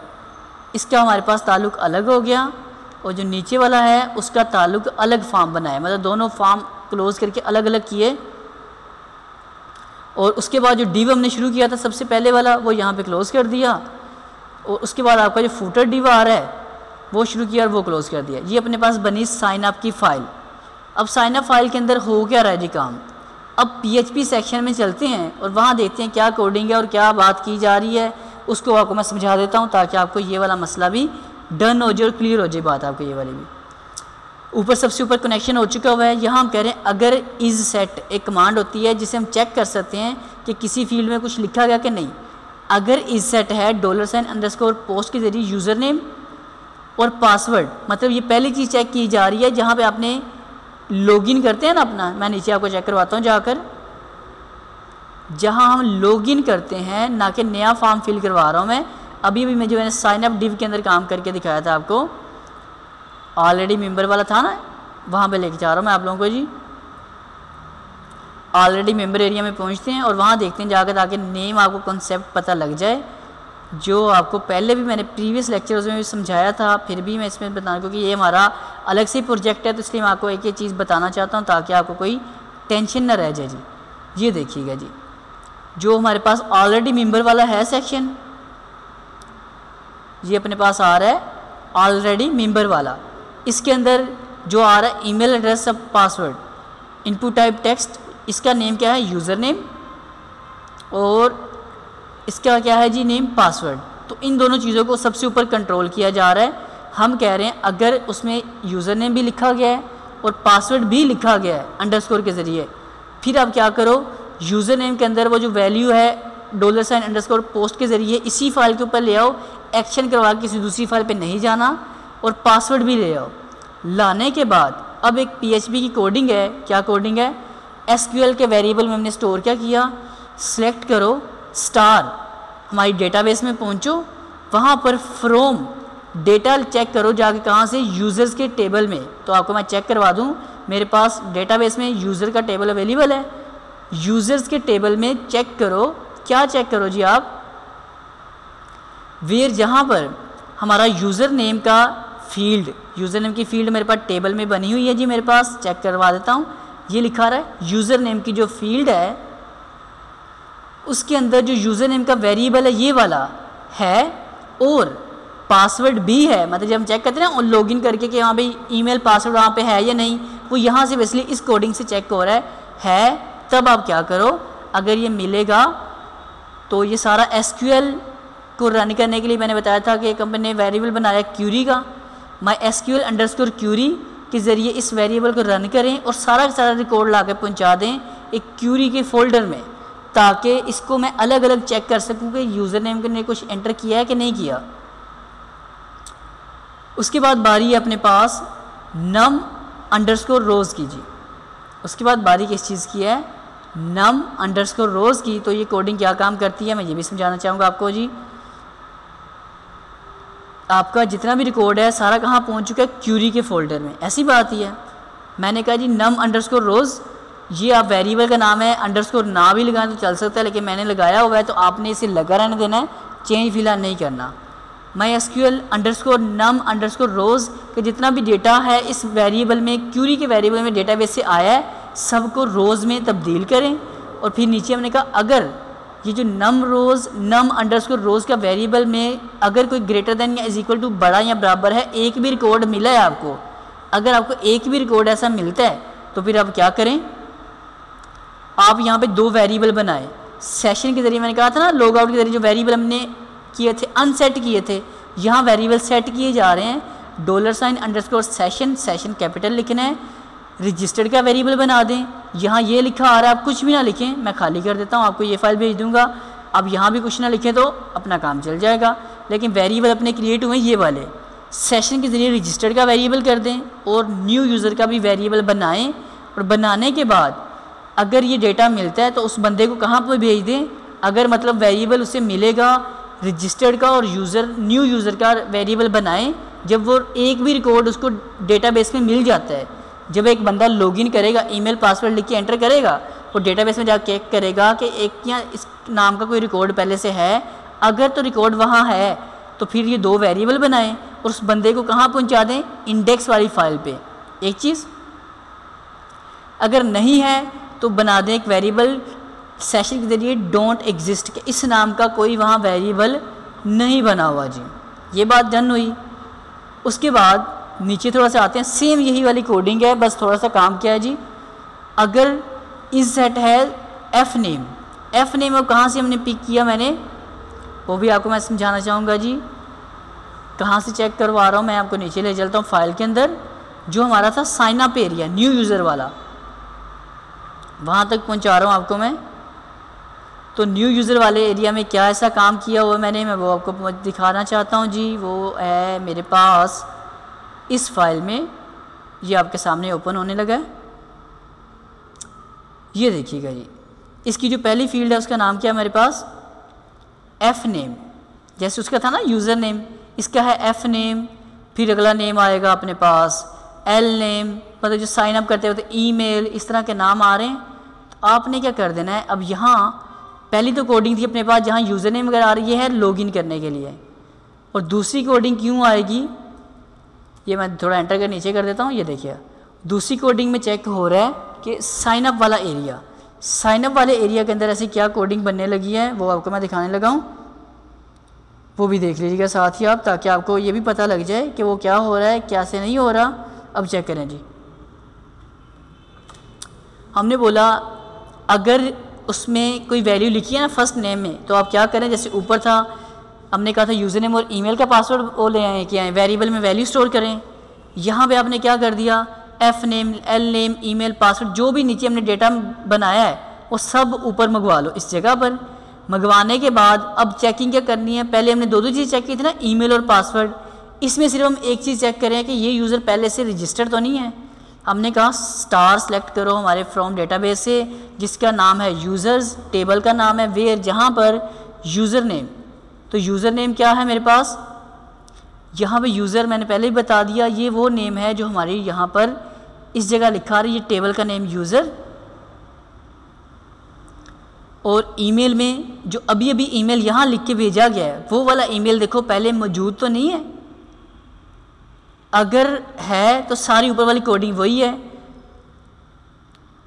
इसका हमारे पास ताल्लुक अलग हो गया, और जो नीचे वाला है उसका ताल्लुक अलग फॉर्म बनाया, मतलब दोनों फॉर्म क्लोज करके अलग अलग किए। और उसके बाद जो डिव हमने शुरू किया था सबसे पहले वाला, वो यहाँ पे क्लोज कर दिया, और उसके बाद आपका जो फूटर डिव आ रहा है वो शुरू किया और वो क्लोज कर दिया। ये अपने पास बनी साइन अप की फ़ाइल। अब साइन अप फाइल के अंदर हो क्या रहा है जी काम। अब PHP सेक्शन में चलते हैं और वहाँ देखते हैं क्या कोडिंग है और क्या बात की जा रही है, उसको आपको मैं समझा देता हूँ ताकि आपको ये वाला मसला भी डन हो जाए और क्लियर हो जाए बात आपको ये वाली भी। ऊपर सबसे ऊपर कनेक्शन हो चुका हुआ है। यहाँ हम कह रहे हैं अगर इज सेट एक कमांड होती है जिसे हम चेक कर सकते हैं कि किसी फील्ड में कुछ लिखा गया कि नहीं। अगर इज सेट है $_ पोस्ट के ज़रिए यूज़र नेम और पासवर्ड, मतलब ये पहली चीज़ चेक की जा रही है जहाँ पे आपने लॉगिन करते हैं ना अपना। मैं नीचे आपको चेक करवाता हूँ जाकर, जहाँ हम लॉगिन करते हैं, ना कि नया फॉर्म फिल करवा रहा हूँ मैं। अभी मैं जो मैंने साइन अप डिव के अंदर काम करके दिखाया था आपको, ऑलरेडी मेंबर वाला था ना, वहाँ पे लेके जा रहा हूँ मैं आप लोगों को जी। ऑलरेडी मेंबर एरिया में पहुँचते हैं और वहाँ देखते हैं जाकर, ताकि नेम आपको कॉन्सेप्ट पता लग जाए, जो आपको पहले भी मैंने प्रीवियस लेक्चर्स में भी समझाया था, फिर भी मैं इसमें बताना, क्योंकि ये हमारा अलग से प्रोजेक्ट है तो इसलिए मैं आपको एक एक चीज़ बताना चाहता हूँ ताकि आपको कोई टेंशन ना रह जाए जी। ये देखिएगा जी, जो हमारे पास ऑलरेडी मेंबर वाला है सेक्शन, ये अपने पास आ रहा है ऑलरेडी मेंबर वाला। इसके अंदर जो आ रहा है ईमेल एड्रेस सब पासवर्ड, इनपुट टाइप टेक्स्ट, इसका नेम क्या है यूज़र नेम, और इसका क्या है जी नेम पासवर्ड। तो इन दोनों चीज़ों को सबसे ऊपर कंट्रोल किया जा रहा है। हम कह रहे हैं अगर उसमें यूज़र नेम भी लिखा गया है और पासवर्ड भी लिखा गया है अंडरस्कोर के ज़रिए, फिर आप क्या करो, यूज़र नेम के अंदर वो जो वैल्यू है $_ पोस्ट के ज़रिए इसी फाइल के ऊपर ले आओ, एक्शन करवा के किसी दूसरी फाइल पे नहीं जाना, और पासवर्ड भी ले आओ। लाने के बाद अब एक PHP की कोडिंग है। क्या कोडिंग है, SQL के वेरिएबल में हमने स्टोर क्या किया, सेलेक्ट करो स्टार, हमारी डेटाबेस में पहुंचो, वहाँ पर फ्रॉम डेटा चेक करो जाके कहाँ से, यूज़र्स के टेबल में। तो आपको मैं चेक करवा दूँ, मेरे पास डेटाबेस में यूज़र का टेबल अवेलेबल है। यूज़र्स के टेबल में चेक करो, क्या चेक करो जी आप, वेयर, जहाँ पर हमारा यूज़र नेम का फील्ड, यूज़र नेम की फील्ड मेरे पास टेबल में बनी हुई है जी, मेरे पास चेक करवा देता हूँ। ये लिखा रहा है यूज़र नेम की जो फील्ड है, उसके अंदर जो यूज़र नेम का वेरिएबल है ये वाला है, और पासवर्ड भी है। मतलब जब हम चेक करते हैं ना लॉगिन करके कि हाँ भाई ईमेल पासवर्ड वहाँ पे है या नहीं, वो यहाँ से बेसिकली इस कोडिंग से चेक हो रहा है। तब आप क्या करो, अगर ये मिलेगा तो ये सारा SQL को रन करने के लिए मैंने बताया था कि कंपनी ने वेरिएबल बनाया क्यूरी का, MySQL_query के ज़रिए इस वेरिएबल को रन करें और सारा का सारा रिकॉर्ड ला के पहुँचा दें एक क्यूरी के फोल्डर में। ताकि इसको मैं अलग अलग चेक कर सकूं कि यूज़र नेम ने कुछ एंटर किया है कि नहीं किया। उसके बाद बारी है अपने पास num अंडरस्कोर रोज़ की जी। उसके बाद बारी किस चीज़ की है, num अंडरस्कोर रोज़ की। तो ये कोडिंग क्या काम करती है मैं ये भी समझाना चाहूँगा आपको जी। आपका जितना भी रिकॉर्ड है सारा कहाँ पहुँच चुका है, क्यूरी के फोल्डर में। ऐसी बात ही है, मैंने कहा जी num अंडरस्कोर रोज़, ये आप वेरिएबल का नाम है, अंडरस्कोर ना भी लगाएं तो चल सकता है, लेकिन मैंने लगाया हुआ है तो आपने इसे लगा रहने देना है, चेंज फिलहाल नहीं करना। MySQL अंडरस्कोर num अंडरस्कोर रोज़ के जितना भी डेटा है इस वेरिएबल में, क्यूरी के वेरिएबल में डेटाबेस से आया है, सबको रोज़ में तब्दील करें। और फिर नीचे हमने कहा अगर ये जो num अंडरस्कोर रोज़ का वेरिएबल में अगर कोई ग्रेटर देन या इज इक्वल टू बड़ा या बराबर है, एक भी रिकॉर्ड मिला है आपको, अगर आपको एक भी रिकॉर्ड ऐसा मिलता है तो फिर आप क्या करें, आप यहाँ पे दो वेरिएबल बनाएं। सेशन के ज़रिए मैंने कहा था ना, लॉग आउट के ज़रिए जो वेरिएबल हमने किए थे, अनसेट किए थे, यहाँ वेरिएबल सेट किए जा रहे हैं। $_ सेशन कैपिटल लिखना है, रजिस्टर्ड का वेरिएबल बना दें। यहाँ ये लिखा आ रहा है, आप कुछ भी ना लिखें, मैं खाली कर देता हूँ, आपको ये फाइल भेज दूँगा। अब यहाँ भी कुछ ना लिखें तो अपना काम चल जाएगा, लेकिन वेरिएबल अपने क्रिएट हुए ये वाले। सेशन के ज़रिए रजिस्टर्ड का वेरिएबल कर दें और न्यू यूज़र का भी वेरिएबल बनाएं। और बनाने के बाद अगर ये डेटा मिलता है तो उस बंदे को कहाँ पर भेज दें, अगर मतलब वेरिएबल उसे मिलेगा रजिस्टर्ड का और न्यू यूज़र का वेरिएबल बनाएं। जब वो एक भी रिकॉर्ड उसको डेटाबेस में मिल जाता है, जब एक बंदा लॉगिन करेगा, ईमेल पासवर्ड लिख के एंटर करेगा, वो डेटाबेस में जाकर चेक करेगा कि एक या इस नाम का कोई रिकॉर्ड पहले से है। अगर तो रिकॉर्ड वहाँ है तो फिर ये दो वेरिएबल बनाएं और उस बंदे को कहाँ पहुँचा दें, इंडेक्स वाली फाइल पे। एक चीज़, अगर नहीं है तो बना दें एक वेरिएबल सेशन के ज़रिए डोंट एग्जिस्ट के, इस नाम का कोई वहाँ वेरिएबल नहीं बना हुआ जी। ये बात डन हुई। उसके बाद नीचे थोड़ा सा आते हैं, सेम यही वाली कोडिंग है, बस थोड़ा सा काम किया है जी। अगर इस सेट है एफ नेम और कहाँ से हमने पिक किया, मैंने वो भी आपको मैं समझाना चाहूँगा जी। कहाँ से चेक करवा रहा हूँ मैं, आपको नीचे ले चलता हूँ फाइल के अंदर। जो हमारा था sign up area, new user वाला, वहाँ तक पहुँचा रहा हूँ आपको मैं। तो न्यू यूज़र वाले एरिया में क्या ऐसा काम किया हुआ मैंने, मैं वो आपको दिखाना चाहता हूँ जी। वो है मेरे पास इस फाइल में, ये आपके सामने ओपन होने लगा है। ये देखिएगा जी, इसकी जो पहली फील्ड है उसका नाम क्या है मेरे पास, एफ नेम। जैसे उसका था ना यूज़र नेम, इसका है एफ नेम। फिर अगला नेम आएगा अपने पास एल नेम, मतलब जो साइन अप करते होते ईमेल, इस तरह के नाम आ रहे हैं। तो आपने क्या कर देना है, अब यहाँ पहली तो कोडिंग थी अपने पास जहाँ यूज़र नेम वगैरह आ रही है लॉगिन करने के लिए, और दूसरी कोडिंग क्यों आएगी, ये मैं थोड़ा एंटर कर नीचे कर देता हूँ। ये देखिए दूसरी कोडिंग में चेक हो रहा है कि साइन अप वाला एरिया, साइन अप वाले एरिया के अंदर ऐसी क्या कोडिंग बनने लगी है वो आपको मैं दिखाने लगा हूँ। वो भी देख लीजिएगा साथ ही आप, ताकि आपको ये भी पता लग जाए कि वो क्या हो रहा है क्या से नहीं हो रहा। अब चेक करें जी, हमने बोला अगर उसमें कोई वैल्यू लिखी है ना फर्स्ट नेम में, तो आप क्या करें, जैसे ऊपर था हमने कहा था यूज़र नेम और ईमेल का पासवर्ड वो ले आए कि आए वेरिएबल में वैल्यू स्टोर करें। यहाँ पे आपने क्या कर दिया, F name, L name, email, password, जो भी नीचे हमने डेटा बनाया है वो सब ऊपर मंगवा लो इस जगह पर। मंगवाने के बाद अब चेकिंग क्या करनी है, पहले हमने दो चीज़ चेक की थी ना, ईमेल और पासवर्ड। इसमें सिर्फ हम एक चीज़ चेक करें कि ये यूज़र पहले से रजिस्टर्ड तो नहीं है। हमने कहा स्टार सेलेक्ट करो हमारे फ्रॉम डेटाबेस से, जिसका नाम है यूज़र्स, टेबल का नाम है वेयर, जहाँ पर यूज़र नेम, तो यूज़र नेम क्या है मेरे पास, यहाँ पे यूज़र मैंने पहले ही बता दिया, ये वो नेम है जो हमारी यहाँ पर इस जगह लिखा रही है, ये टेबल का नेम यूज़र। और ईमेल में जो अभी अभी ईमेल यहाँ लिख के भेजा गया है वो वाला ईमेल देखो पहले मौजूद तो नहीं है, अगर है तो सारी ऊपर वाली कोडिंग वही है।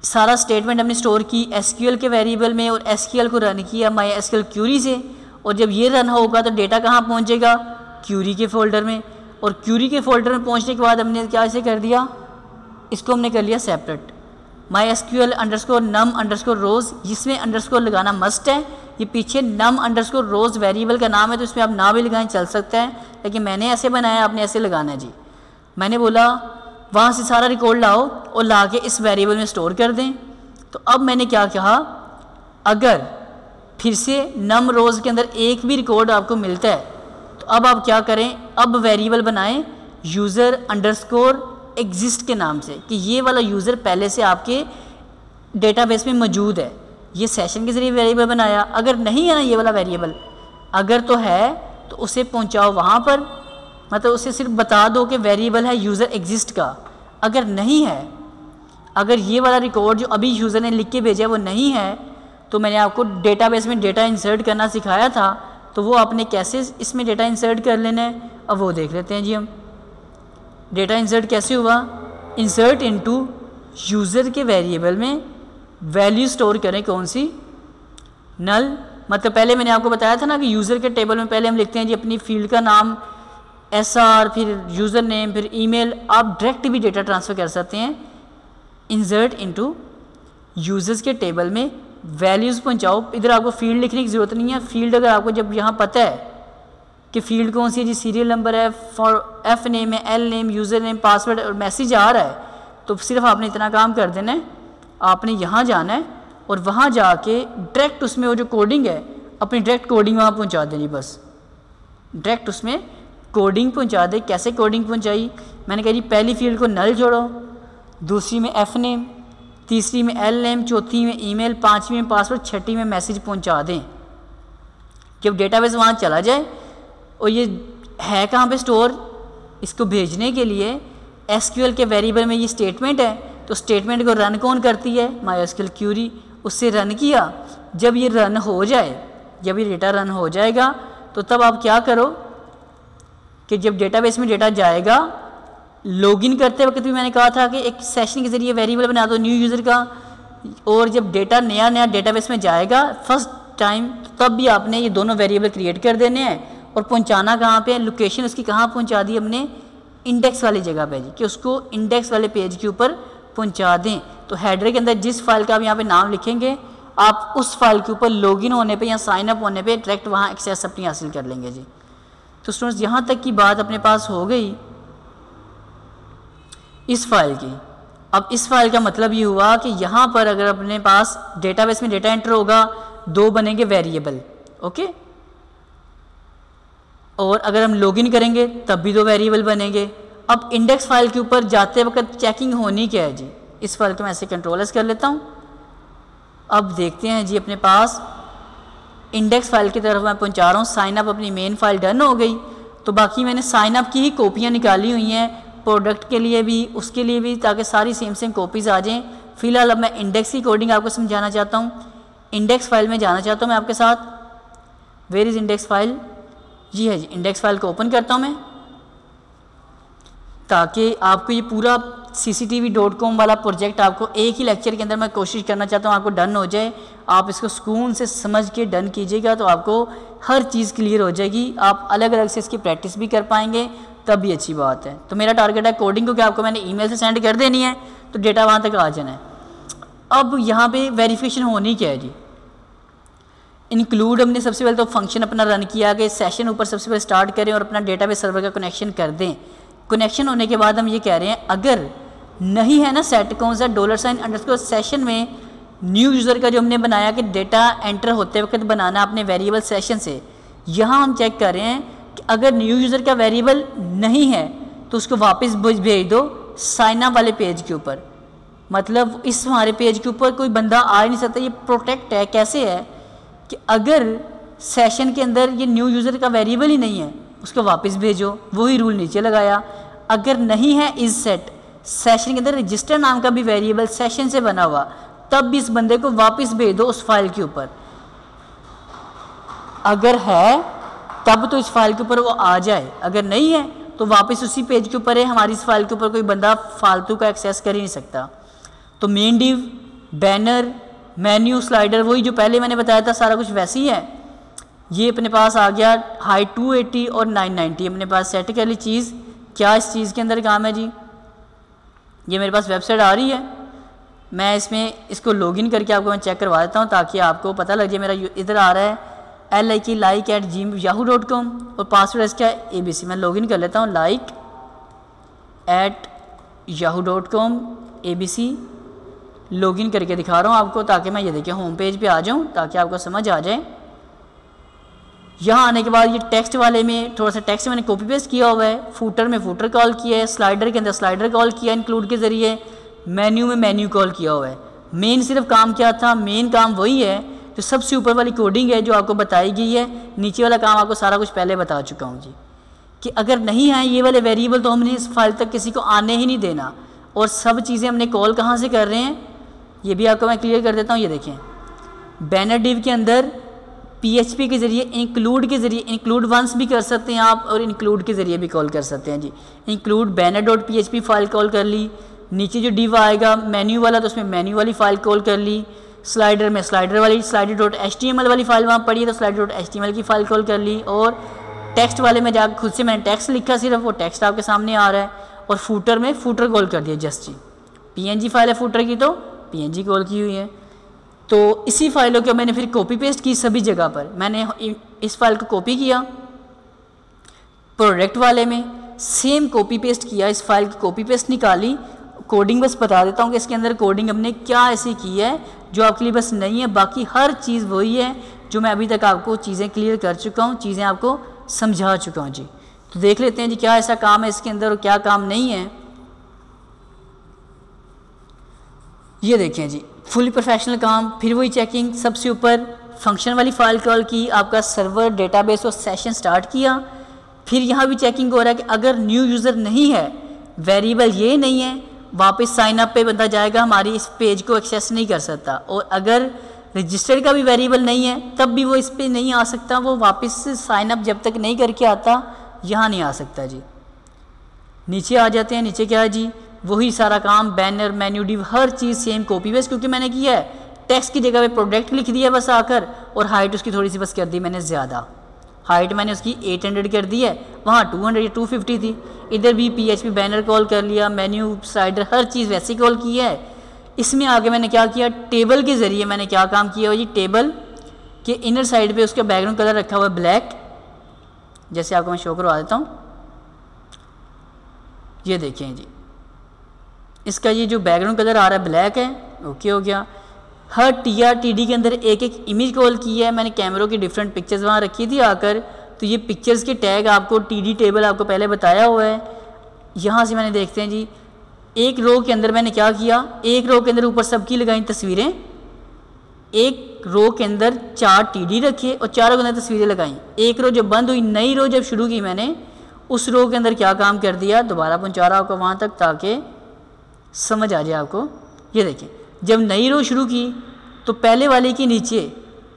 सारा स्टेटमेंट हमने स्टोर की एसक्यूएल के वेरिएबल में और एसक्यूएल को रन किया MySQL क्यूरी से, और जब ये रन होगा तो डेटा कहाँ पहुँचेगा, क्यूरी के फोल्डर में। और क्यूरी के फोल्डर में पहुँचने के बाद हमने क्या इसे कर दिया, इसको हमने कर लिया सेपरेट, MySQL _num rows, जिसमें अंडरस्कोर लगाना मस्ट है। ये पीछे num rows वेरिएबल का नाम है, तो इसमें आप ना भी लगाएं चल सकता है, लेकिन मैंने ऐसे बनाया, आपने ऐसे लगाना है जी। मैंने बोला वहाँ से सारा रिकॉर्ड लाओ और ला के इस वेरिएबल में स्टोर कर दें। तो अब मैंने क्या कहा, अगर फिर से नम रोज़ के अंदर एक भी रिकॉर्ड आपको मिलता है तो अब आप क्या करें, अब वेरिएबल बनाएं यूज़र अंडरस्कोर एग्जिस्ट के नाम से कि ये वाला यूज़र पहले से आपके डेटाबेस में मौजूद है। ये सेशन के ज़रिए वेरिएबल बनाया, अगर नहीं है ना ये वाला वेरिएबल, अगर तो है तो उसे पहुंचाओ वहाँ पर, मतलब उसे सिर्फ बता दो कि वेरिएबल है यूज़र एग्जिस्ट का। अगर नहीं है, अगर ये वाला रिकॉर्ड जो अभी यूज़र ने लिख के भेजा है वो नहीं है, तो मैंने आपको डेटाबेस में डेटा इंसर्ट करना सिखाया था, तो वो आपने कैसे इसमें डेटा इंसर्ट कर लेना है अब वो देख लेते हैं जी। हम डेटा इंसर्ट कैसे हुआ, इंसर्ट इनटू यूज़र के वेरिएबल में वैल्यू स्टोर करें कौन सी, नल। मतलब पहले मैंने आपको बताया था ना कि यूज़र के टेबल में पहले हम लिखते हैं जी अपनी फील्ड का नाम SR, फिर यूज़र नेम, फिर ईमेल। आप डायरेक्ट भी डेटा ट्रांसफ़र कर सकते हैं। इंसर्ट इनटू यूज़र्स के टेबल में वैल्यूज़ पहुंचाओ। इधर आपको फील्ड लिखने की ज़रूरत नहीं है। फील्ड अगर आपको जब यहाँ पता है कि फ़ील्ड कौन सी है जी, सीरियल नंबर है, फॉर F नेम है, L name, user name, password और मैसेज आ रहा है, तो सिर्फ आपने इतना काम कर देना है, आपने यहाँ जाना है और वहाँ जाके डायरेक्ट उसमें वो जो कोडिंग है अपनी डायरेक्ट कोडिंग वहाँ पहुँचा देनी। बस डायरेक्ट उसमें कोडिंग पहुँचा दे। कैसे कोडिंग पहुँचाई, मैंने कहा जी पहली फील्ड को नल जोड़ो, दूसरी में F नेम, तीसरी में L नेम, चौथी में ईमेल, पाँचवीं में पासवर्ड, छठी में मैसेज पहुँचा दें। जब डेटाबेस वहाँ चला जाए और ये है कहाँ पे स्टोर, इसको भेजने के लिए SQL के वेरिएबल में ये स्टेटमेंट है, तो स्टेटमेंट को रन कौन करती है, MySQL क्यूरी। उससे रन किया, जब ये रन हो जाए, जब ये डेटा रन हो जाएगा तो तब आप क्या करो कि जब डेटाबेस में डेटा जाएगा, लॉगिन करते वक्त भी मैंने कहा था कि एक सेशन के ज़रिए वेरिएबल बना दो न्यू यूज़र का, और जब डेटा नया डेटाबेस में जाएगा फर्स्ट टाइम, तब भी आपने ये दोनों वेरिएबल क्रिएट कर देने हैं। और पहुंचाना कहाँ पे है, लोकेशन उसकी कहाँ पहुंचा दी हमने, इंडेक्स वाली जगह पे जी, कि उसको इंडेक्स वाले पेज के ऊपर पहुंचा दें। तो हेडर के अंदर जिस फाइल का आप यहाँ पे नाम लिखेंगे, आप उस फाइल के ऊपर लॉगिन होने पे या साइन अप होने पे डायरेक्ट वहाँ एक्सेस अपनी हासिल कर लेंगे जी। तो स्टूडेंट्स यहाँ तक की बात अपने पास हो गई इस फाइल की। अब इस फाइल का मतलब ये हुआ कि यहाँ पर अगर अपने पास डेटाबेस में डेटा एंटर होगा, दो बनेंगे वेरिएबल, ओके, और अगर हम लॉगिन करेंगे तब भी दो वेरिएबल बनेंगे। अब इंडेक्स फाइल के ऊपर जाते वक्त चेकिंग होनी क्या है जी, इस फाइल को मैं ऐसे कंट्रोल एस कर लेता हूँ। अब देखते हैं जी अपने पास इंडेक्स फाइल की तरफ मैं पहुँचा रहा हूँ। साइन अप अपनी मेन फाइल डन हो गई, तो बाकी मैंने साइन अप की ही कॉपियाँ निकाली हुई हैं, प्रोडक्ट के लिए भी उसके लिए भी, ताकि सारी सेम कॉपीज़ आ जाएँ। फिलहाल अब मैं इंडेक्स की कोडिंग आपको समझाना चाहता हूँ। इंडेक्स फाइल में जाना चाहता हूँ मैं आपके साथ। वेयर इज़ इंडेक्स फाइल, जी है जी, इंडेक्स फाइल को ओपन करता हूँ मैं, ताकि आपको ये पूरा cctv.com वाला प्रोजेक्ट आपको एक ही लेक्चर के अंदर मैं कोशिश करना चाहता हूँ आपको डन हो जाए। आप इसको सुकून से समझ के डन कीजिएगा तो आपको हर चीज़ क्लियर हो जाएगी। आप अलग अलग से इसकी प्रैक्टिस भी कर पाएंगे, तब भी अच्छी बात है। तो मेरा टारगेट है कोडिंग को कि आपको मैंने ईमेल से सेंड कर देनी है, तो डेटा वहाँ तक आ जाना है। अब यहाँ पे वेरिफिकेशन होनी क्या है जी, इंक्लूड हमने सबसे पहले तो फंक्शन अपना रन किया कि सेशन ऊपर सबसे पहले स्टार्ट करें और अपना डेटाबेस सर्वर का कनेक्शन कर दें। कनेक्शन होने के बाद हम ये कह रहे हैं अगर नहीं है ना सेट कौन सा $_ सेशन में न्यू यूज़र का जो हमने बनाया कि डेटा एंटर होते वक्त बनाना अपने वेरिएबल सेशन से, यहाँ हम चेक कर रहे हैं कि अगर न्यू यूज़र का वेरिएबल नहीं है तो उसको वापस भेज दो साइन अप वाले पेज के ऊपर। मतलब इस हमारे पेज के ऊपर कोई बंदा आ ही नहीं सकता। ये प्रोटेक्ट है, कैसे है कि अगर सेशन के अंदर ये न्यू यूज़र का वेरिएबल ही नहीं है उसको वापस भेजो, वही रूल नीचे लगाया। अगर नहीं है इज सेट, सेशन के अंदर रजिस्टर नाम का भी वेरिएबल सेशन से बना हुआ, तब भी इस बंदे को वापस भेज दो उस फाइल के ऊपर। अगर है तब तो इस फाइल के ऊपर वो आ जाए, अगर नहीं है तो वापस उसी पेज के ऊपर है। हमारी इस फाइल के ऊपर कोई बंदा फालतू का एक्सेस कर ही नहीं सकता। तो main div, banner, menu, slider, वही जो पहले मैंने बताया था सारा कुछ वैसे ही है। ये अपने पास आ गया हाइट 280 और 990 अपने पास सेट कर ली चीज़। क्या इस चीज़ के अंदर काम है जी, ये मेरे पास वेबसाइट आ रही है, मैं इसमें इसको लॉगिन करके आपको मैं चेक करवा देता हूँ ताकि आपको पता लग जाए। मेरा इधर आ रहा है like@yahoo.com और पासवर्ड इसका ABC। मैं लॉगिन कर लेता हूँ like@yahoo.com ABC लॉगिन करके दिखा रहा हूँ आपको, ताकि मैं ये देखिए होम पेज पे आ जाऊँ, ताकि आपको समझ आ जाए। यहाँ आने के बाद ये टेक्स्ट वाले में थोड़ा सा टेक्स्ट मैंने कॉपी पेस्ट किया हुआ है, फूटर में फूटर कॉल किया है, स्लाइडर के अंदर स्लाइडर कॉल किया इंक्लूड के ज़रिए, मेन्यू में मेन्यू कॉल किया हुआ है। मेन सिर्फ काम क्या था, मेन काम वही है जो सबसे ऊपर वाली कोडिंग है जो आपको बताई गई है। नीचे वाला काम आपको सारा कुछ पहले बता चुका हूँ जी, कि अगर नहीं है ये वाले वेरिएबल तो हमने इस फाइल तक किसी को आने ही नहीं देना। और सब चीज़ें हमने कॉल कहाँ से कर रहे हैं ये भी आपको मैं क्लियर कर देता हूँ। ये देखें, बैनर डिव के अंदर PHP के ज़रिए इंक्लूड के ज़रिए इंक्लूड वंस भी कर सकते हैं आप, और इंक्लूड के ज़रिए भी कॉल कर सकते हैं जी। Include banner dot PHP file call कर ली, नीचे जो डिव आएगा मेन्यू वाला तो उसमें मेन्यू वाली फ़ाइल कॉल कर ली, स्लाइडर में स्लाइडर वाली स्लाइडर डॉट HTML वाली फ़ाइल वहाँ पड़ी है तो स्लाइडर डॉट HTML की फ़ाइल कॉल कर ली, और टेक्स्ट वाले में जाकर खुद से मैंने टेक्स्ट लिखा, सिर्फ वो टेक्स्ट आपके सामने आ रहा है, और फूटर में फूटर कॉल कर दिया जस्ट जी। PNG फाइल है फूटर की तो PNG कॉल की हुई है। तो इसी फाइलों को मैंने फिर कॉपी पेस्ट की सभी जगह पर। मैंने इस फाइल को कॉपी किया, प्रोडक्ट वाले में सेम कॉपी पेस्ट किया, इस फाइल की कॉपी पेस्ट निकाली। कोडिंग बस बता देता हूँ कि इसके अंदर कोडिंग हमने क्या ऐसी की है जो आपके लिए बस नहीं है, बाकी हर चीज़ वही है जो मैं अभी तक आपको चीज़ें क्लियर कर चुका हूँ, चीज़ें आपको समझा चुका हूँ जी। तो देख लेते हैं जी क्या ऐसा काम है इसके अंदर और क्या काम नहीं है। ये देखें जी, फुली प्रोफेशनल काम, फिर वही चेकिंग, सबसे ऊपर फंक्शन वाली फ़ाइल कॉल की, आपका सर्वर डेटाबेस और सेशन स्टार्ट किया। फिर यहाँ भी चेकिंग हो रहा है कि अगर न्यू यूज़र नहीं है, वेरिएबल ये नहीं है, वापस साइन अप पे बंदा जाएगा, हमारी इस पेज को एक्सेस नहीं कर सकता। और अगर रजिस्टर्ड का भी वेरिएबल नहीं है तब भी वो इस पे नहीं आ सकता, वो वापस से साइन अप जब तक नहीं करके आता यहाँ नहीं आ सकता जी। नीचे आ जाते हैं, नीचे क्या है जी, वही सारा काम, बैनर मेन्यू डिव हर चीज़ सेम कॉपी पेस्ट क्योंकि मैंने किया है। टेक्स्ट की जगह पे प्रोडक्ट लिख दिया बस आकर, और हाइट उसकी थोड़ी सी बस कर दी मैंने ज़्यादा, हाइट मैंने उसकी 800 कर दी है, वहाँ 200 या 250 थी। इधर भी PHP बैनर कॉल कर लिया, मेन्यू स्लाइडर हर चीज़ वैसे कॉल की है। इसमें आगे मैंने क्या किया, टेबल के ज़रिए मैंने क्या काम किया जी, टेबल के इनर साइड पे उसका बैकग्राउंड कलर रखा हुआ है ब्लैक, जैसे आपको मैं शो करवा देता हूँ। ये देखें जी, इसका ये जो बैकग्राउंड कलर आ रहा है ब्लैक है, ओके हो गया। हर TRTD के अंदर एक एक इमेज कॉल की है मैंने, कैमरों की डिफरेंट पिक्चर्स वहाँ रखी थी आकर, तो ये पिक्चर्स के टैग आपको TD टेबल आपको पहले बताया हुआ है। यहाँ से मैंने देखते हैं जी, एक रो के अंदर मैंने क्या किया, एक रो के अंदर ऊपर सबकी लगाई तस्वीरें, एक रो के अंदर 4 TD रखे और चारों के अंदर तस्वीरें लगाई। एक रो जब बंद हुई, नई रो जब शुरू की मैंने, उस रो के अंदर क्या काम कर दिया, दोबारा पहुँचा रहा आपको वहाँ तक ताकि समझ आ जाए आपको। ये देखिए, जब नई रो शुरू की तो पहले वाले के नीचे,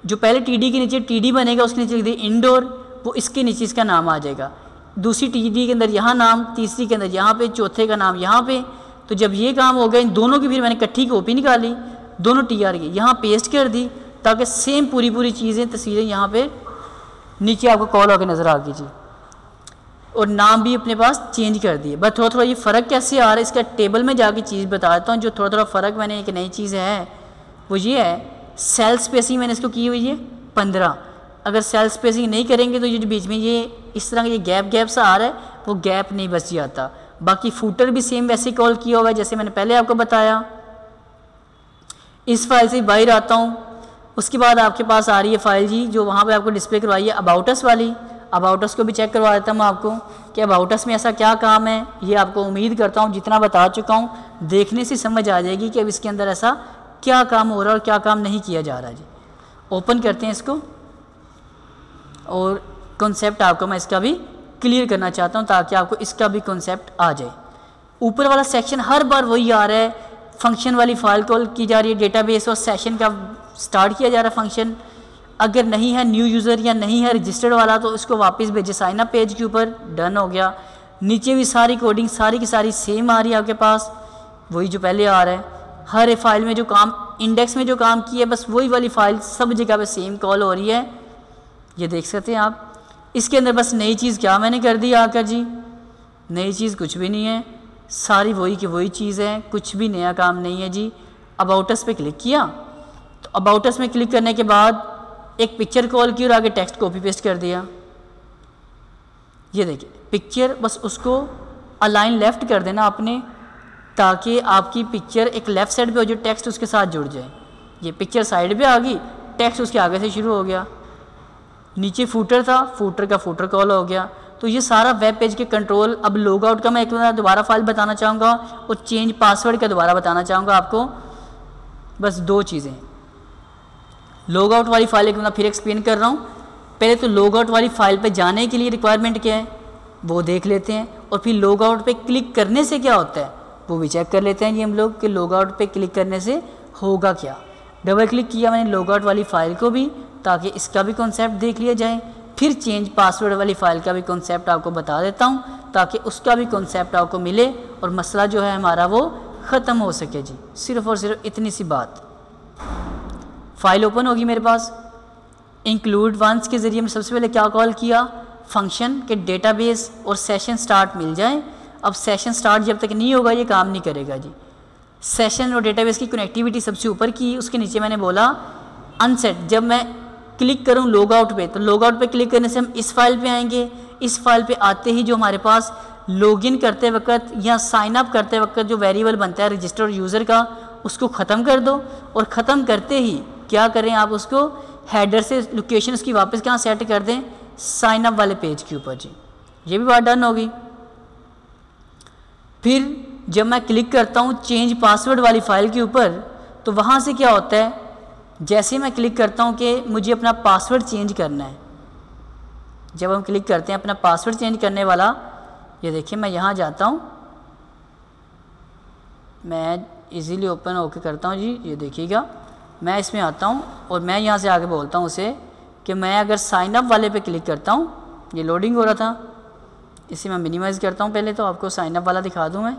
जो पहले TD के नीचे TD बनेगा उसके नीचे लिख दिया इंडोर, वो इसके नीचे इसका नाम आ जाएगा। दूसरी TD के अंदर यहाँ नाम, तीसरी के अंदर यहाँ पे, चौथे का नाम यहाँ पे। तो जब ये काम हो गया, इन दोनों की फिर मैंने इकट्ठी कॉपी निकाली, दोनों TR की यहाँ पेस्ट कर दी, ताकि सेम पूरी चीज़ें तस्वीरें यहाँ पे नीचे आपको कॉल होकर नज़र आ गई जी। और नाम भी अपने पास चेंज कर दिए। बस थोड़ा ये फ़र्क कैसे आ रहा है, इसका टेबल में जाके चीज़ बता देता हूँ। जो थोड़ा फ़र्क मैंने, एक नई चीज़ है वो ये है, सेल स्पेसिंग मैंने इसको की हुई है 15। अगर सेल स्पेसिंग नहीं करेंगे तो ये जो बीच में ये इस तरह का ये गैप सा आ रहा है, वो गैप नहीं बच जाता। बाकी फूटर भी सेम वैसे कॉल किया हुआ है जैसे मैंने पहले आपको बताया। इस फाइल से बाहर आता हूँ, उसके बाद आपके पास आ रही है फाइल जी, जो वहाँ पे आपको डिस्प्ले करवाई है अबाउट अस वाली। अबाउट अस को भी चेक करवा देता हूँ आपको कि अबाउट अस में ऐसा क्या काम है। ये आपको उम्मीद करता हूँ जितना बता चुका हूँ, देखने से समझ आ जाएगी कि अब इसके अंदर ऐसा क्या काम हो रहा है और क्या काम नहीं किया जा रहा जी। ओपन करते हैं इसको, और कॉन्सेप्ट आपको मैं इसका भी क्लियर करना चाहता हूँ ताकि आपको इसका भी कॉन्सेप्ट आ जाए। ऊपर वाला सेक्शन हर बार वही आ रहा है, फंक्शन वाली फ़ाइल कॉल की जा रही है, डेटाबेस और सेशन का स्टार्ट किया जा रहा है फंक्शन। अगर नहीं है न्यू यूज़र या नहीं है रजिस्टर्ड वाला तो इसको वापस भेजे साइन अप पेज के ऊपर, डन हो गया। नीचे भी सारी कोडिंग सारी की सारी सेम आ रही है आपके पास, वही जो पहले आ रहा है। हर एक फाइल में जो काम, इंडेक्स में जो काम किया है बस वही वाली फ़ाइल सब जगह पे सेम कॉल हो रही है, ये देख सकते हैं आप। इसके अंदर बस नई चीज़ क्या मैंने कर दी आकर जी, नई चीज़ कुछ भी नहीं है, सारी वही की वही चीज़ है, कुछ भी नया काम नहीं है जी। अबाउट अस पे क्लिक किया तो अबाउट अस में क्लिक करने के बाद एक पिक्चर कॉल की और आगे टेक्स्ट कॉपी पेस्ट कर दिया। ये देखिए पिक्चर, बस उसको अलाइन लेफ़्ट कर देना आपने, ताकि आपकी पिक्चर एक लेफ़्ट साइड पे हो जो टेक्स्ट उसके साथ जुड़ जाए। ये पिक्चर साइड पे आ गई, टेक्स्ट उसके आगे से शुरू हो गया। नीचे फूटर था, फूटर का फूटर कॉल हो गया। तो ये सारा वेब पेज के कंट्रोल। अब लॉग आउट का मैं एक दोबारा फाइल बताना चाहूँगा और चेंज पासवर्ड का दोबारा बताना चाहूँगा आपको। बस दो चीज़ें। लॉग आउट वाली फाइल एक बार फिर एक्सप्लेन कर रहा हूँ। पहले तो लॉग आउट वाली फाइल पे जाने के लिए रिक्वायरमेंट क्या है वो देख लेते हैं, और फिर लॉग आउट पे क्लिक करने से क्या होता है वो भी चेक कर लेते हैं जी हम लोग कि लॉग आउट पे क्लिक करने से होगा क्या। डबल क्लिक किया मैंने लॉग आउट वाली फ़ाइल को भी, ताकि इसका भी कॉन्सेप्ट देख लिया जाए। फिर चेंज पासवर्ड वाली फ़ाइल का भी कॉन्सेप्ट आपको बता देता हूँ, ताकि उसका भी कॉन्सेप्ट आपको मिले और मसला जो है हमारा वो ख़त्म हो सके जी। सिर्फ़ और सिर्फ इतनी सी बात। फ़ाइल ओपन होगी मेरे पास। इंक्लूड वंस के ज़रिए मैं सबसे पहले क्या कॉल किया, फंक्शन के डेटाबेस और सेशन स्टार्ट मिल जाए। अब सेशन स्टार्ट जब तक नहीं होगा ये काम नहीं करेगा जी। सेशन और डेटाबेस की कनेक्टिविटी सबसे ऊपर की, उसके नीचे मैंने बोला अनसेट। जब मैं क्लिक करूं लॉग आउट पे, तो लॉग आउट पे क्लिक करने से हम इस फाइल पे आएंगे। इस फाइल पे आते ही जो हमारे पास लॉगिन करते वक्त या साइन अप करते वक्त जो वेरिएबल बनता है रजिस्टर यूज़र का, उसको ख़त्म कर दो। और ख़त्म करते ही क्या करें आप उसको हेडर से लोकेशन उसकी वापस कहाँ सेट कर दें, साइन अप वाले पेज के ऊपर जी। ये भी बात डन होगी। फिर जब मैं क्लिक करता हूँ चेंज पासवर्ड वाली फ़ाइल के ऊपर, तो वहाँ से क्या होता है, जैसे मैं क्लिक करता हूँ कि मुझे अपना पासवर्ड चेंज करना है। जब हम क्लिक करते हैं अपना पासवर्ड चेंज करने वाला, ये देखिए मैं यहाँ जाता हूँ, मैं इजीली ओपन होके करता हूँ जी। ये देखिएगा मैं इसमें आता हूँ और मैं यहाँ से आगे बोलता हूँ उसे कि मैं अगर साइन अप वाले पे क्लिक करता हूँ, ये लोडिंग हो रहा था, इसे मैं मिनिमाइज़ करता हूँ। पहले तो आपको साइन अप वाला दिखा दूँ। मैं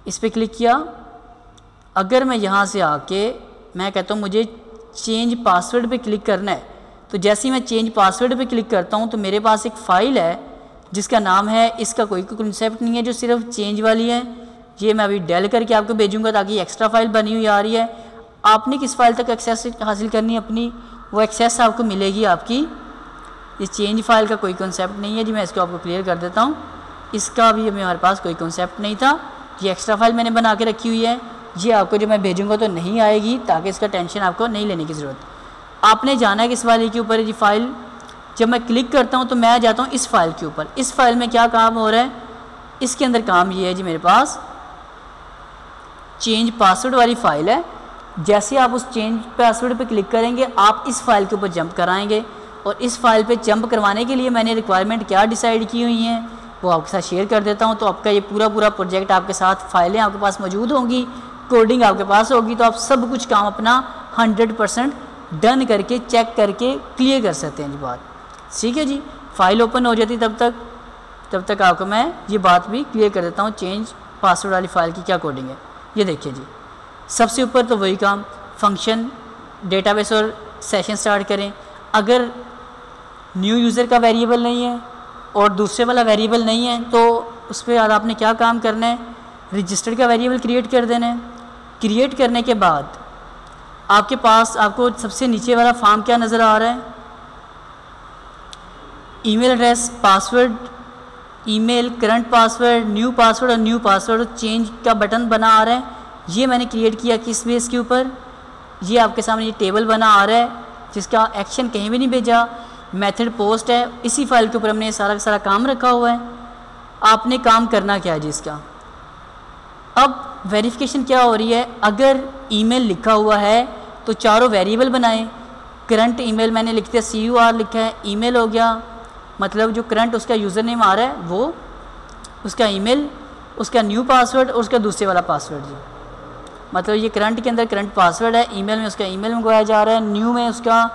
इस पर क्लिक किया। अगर मैं यहाँ से आके मैं कहता हूँ मुझे चेंज पासवर्ड पे क्लिक करना है, तो जैसे ही मैं चेंज पासवर्ड पे क्लिक करता हूँ तो मेरे पास एक फ़ाइल है जिसका नाम है, इसका कोई कंसेप्ट नहीं है, जो सिर्फ चेंज वाली है। ये मैं अभी डेल करके आपको भेजूँगा ताकि एक्स्ट्रा फाइल बनी हुई आ रही है। आपने किस फाइल तक एक्सेस हासिल करनी है अपनी, वो एक्सेस आपको मिलेगी आपकी। इस चेंज फाइल का कोई कंसेप्ट नहीं है जी। मैं इसको आपको क्लियर कर देता हूँ। इसका भी हमारे पास कोई कंसेप्ट नहीं था। ये एक्स्ट्रा फाइल मैंने बना के रखी हुई है। ये आपको जो मैं भेजूँगा तो नहीं आएगी, ताकि इसका टेंशन आपको नहीं लेने की ज़रूरत। आपने जाना है किस वाले के ऊपर जी फाइल। जब मैं क्लिक करता हूँ तो मैं आ जाता हूँ इस फाइल के ऊपर। इस फाइल में क्या काम हो रहा है, इसके अंदर काम ये है जी, मेरे पास चेंज पासवर्ड वाली फ़ाइल है। जैसे आप उस चेंज पासवर्ड पे क्लिक करेंगे, आप इस फाइल के ऊपर जंप कराएंगे। और इस फाइल पे जंप करवाने के लिए मैंने रिक्वायरमेंट क्या डिसाइड की हुई हैं वो आपके साथ शेयर कर देता हूं। तो आपका ये पूरा प्रोजेक्ट आपके साथ, फाइलें आपके पास मौजूद होंगी, कोडिंग आपके पास होगी, तो आप सब कुछ काम अपना 100% डन करके, चेक करके क्लियर कर सकते हैं जी बात। ठीक है जी। फाइल ओपन हो जाती तब तक आपको मैं ये बात भी क्लियर कर देता हूँ चेंज पासवर्ड वाली फ़ाइल की क्या कोडिंग है। ये देखिए जी, सबसे ऊपर तो वही काम, फंक्शन डेटाबेस और सेशन स्टार्ट करें। अगर न्यू यूज़र का वेरिएबल नहीं है और दूसरे वाला वेरिएबल नहीं है, तो उस पर आपने क्या काम करना है, रजिस्टर का वेरिएबल क्रिएट कर देना है। क्रिएट करने के बाद आपके पास आपको सबसे नीचे वाला फॉर्म क्या नज़र आ रहा है, email address, password, email, current password, new password और न्यू पासवर्ड चेंज का बटन बना आ रहा है। ये मैंने क्रिएट किया किस बेस के ऊपर, ये आपके सामने ये टेबल बना आ रहा है जिसका एक्शन कहीं भी नहीं भेजा, मेथड पोस्ट है। इसी फाइल के ऊपर हमने सारा का सारा काम रखा हुआ है। आपने काम करना क्या है जी इसका। अब वेरिफिकेशन क्या हो रही है, अगर ईमेल लिखा हुआ है तो चारों वेरिएबल बनाएं। करंट ईमेल मैंने लिख दिया, CUR लिखा है, ईमेल हो गया, मतलब जो करंट उसका यूज़र नेम आ रहा है वो उसका ईमेल, उसका न्यू पासवर्ड और उसका दूसरे वाला पासवर्ड जी। मतलब ये करंट के अंदर करंट पासवर्ड है, ईमेल में उसका ईमेल मंगवाया जा रहा है, न्यू में उसका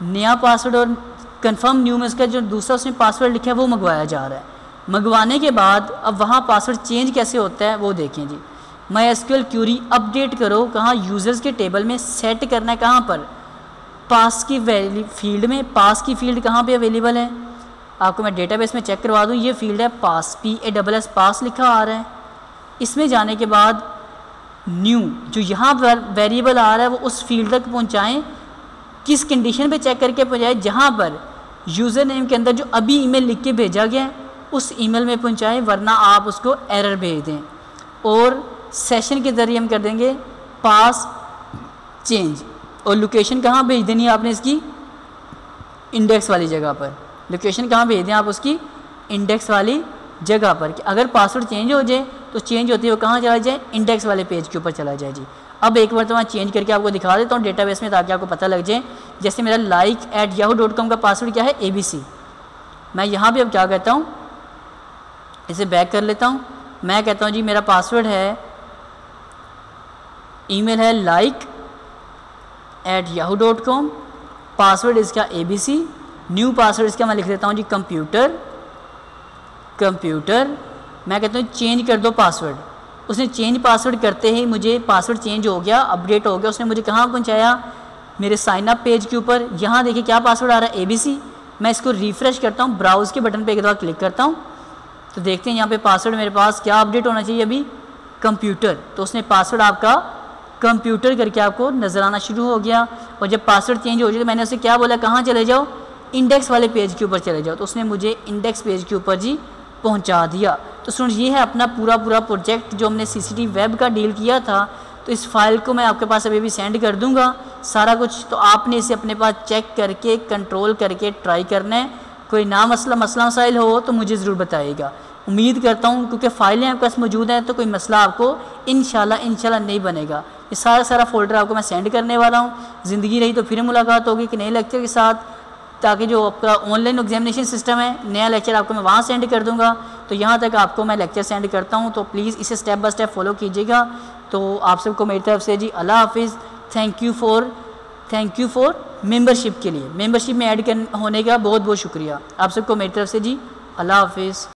नया पासवर्ड और कंफर्म न्यू में उसका जो दूसरा उसने पासवर्ड लिखा है वो मंगवाया जा रहा है। मंगवाने के बाद अब वहाँ पासवर्ड चेंज कैसे होता है वो देखें जी। MySQL क्यूरी अपडेट करो, कहाँ यूज़र्स के टेबल में सेट करना है, कहाँ पर, पास की फील्ड में। पास की फील्ड कहाँ पे अवेलेबल है, आपको मैं डेटाबेस में चेक करवा दूँ। ये फील्ड है पास, PASS पास लिखा आ रहा है। इसमें जाने के बाद न्यू जो यहाँ पर वेरिएबल आ रहा है वो उस फील्ड तक पहुँचाएँ। किस कंडीशन पे चेक करके पहुँचाए, जहाँ पर यूज़र नेम के अंदर जो अभी ईमेल लिख के भेजा गया है उस ईमेल में पहुँचाएँ, वरना आप उसको एरर भेज दें। और सेशन के ज़रिए हम कर देंगे पास चेंज। और लोकेशन कहाँ भेज देनी है आपने इसकी, इंडेक्स वाली जगह पर। लोकेशन कहाँ भेज दें आप उसकी, इंडेक्स वाली जगह पर, कि अगर पासवर्ड चेंज हो जाए तो चेंज होती है वो कहाँ चला जाए, इंडेक्स वाले पेज के ऊपर चला जाए जी। अब एक बार तो मैं चेंज करके आपको दिखा देता हूँ डेटाबेस में, ताकि आपको पता लग जाए। जैसे मेरा like@yahoo.com का पासवर्ड क्या है, ABC। मैं यहाँ भी अब क्या कहता हूँ, इसे बैक कर लेता हूँ। मैं कहता हूँ जी मेरा पासवर्ड है, ईमेल है like@yahoo.com, पासवर्ड इसका ABC, न्यू पासवर्ड इसका मैं लिख देता हूँ जी कंप्यूटर। मैं कहता हूँ चेंज कर दो पासवर्ड। उसने चेंज पासवर्ड करते ही मुझे पासवर्ड चेंज हो गया, अपडेट हो गया। उसने मुझे कहाँ पहुँचाया, मेरे साइन अप पेज के ऊपर। यहाँ देखिए क्या पासवर्ड आ रहा है, ABC। मैं इसको रिफ़्रेश करता हूँ, ब्राउज़ के बटन पे एक दफ़ा क्लिक करता हूँ तो देखते हैं यहाँ पे पासवर्ड मेरे पास क्या अपडेट होना चाहिए अभी, कंप्यूटर। तो उसने पासवर्ड आपका कंप्यूटर करके आपको नज़र आना शुरू हो गया। और जब पासवर्ड चेंज हो जाए तो मैंने उसे क्या बोला, कहाँ चले जाओ, इंडेक्स वाले पेज के ऊपर चले जाओ। तो उसने मुझे इंडेक्स पेज के ऊपर जी पहुंचा दिया। तो सुन, ये है अपना पूरा प्रोजेक्ट जो हमने CCTV वेब का डील किया था। तो इस फाइल को मैं आपके पास अभी भी सेंड कर दूंगा सारा कुछ। तो आपने इसे अपने पास चेक करके कंट्रोल करके ट्राई करना है। कोई ना मसला मसाइल हो तो मुझे ज़रूर बताइएगा। उम्मीद करता हूँ क्योंकि फ़ाइलें आपके पास मौजूद हैं तो कोई मसला आपको इंशाल्लाह नहीं बनेगा। ये सारा फ़ोल्डर आपको मैं सेंड करने वाला हूँ। ज़िंदगी रही तो फिर मुलाकात होगी कि नए लेक्चर के साथ, ताकि जो आपका ऑनलाइन एग्जामिनेशन सिस्टम है, नया लेक्चर आपको मैं वहाँ सेंड कर दूँगा। तो यहाँ तक आपको मैं लेक्चर सेंड करता हूँ, तो प्लीज़ इसे स्टेप बाय स्टेप फॉलो कीजिएगा। तो आप सबको मेरी तरफ से जी अल्लाह हाफिज़। थैंक यू फॉर मेंबरशिप के लिए, मेंबरशिप में ऐड होने का बहुत बहुत शुक्रिया। आप सबको मेरी तरफ से जी अल्लाह हाफिज़।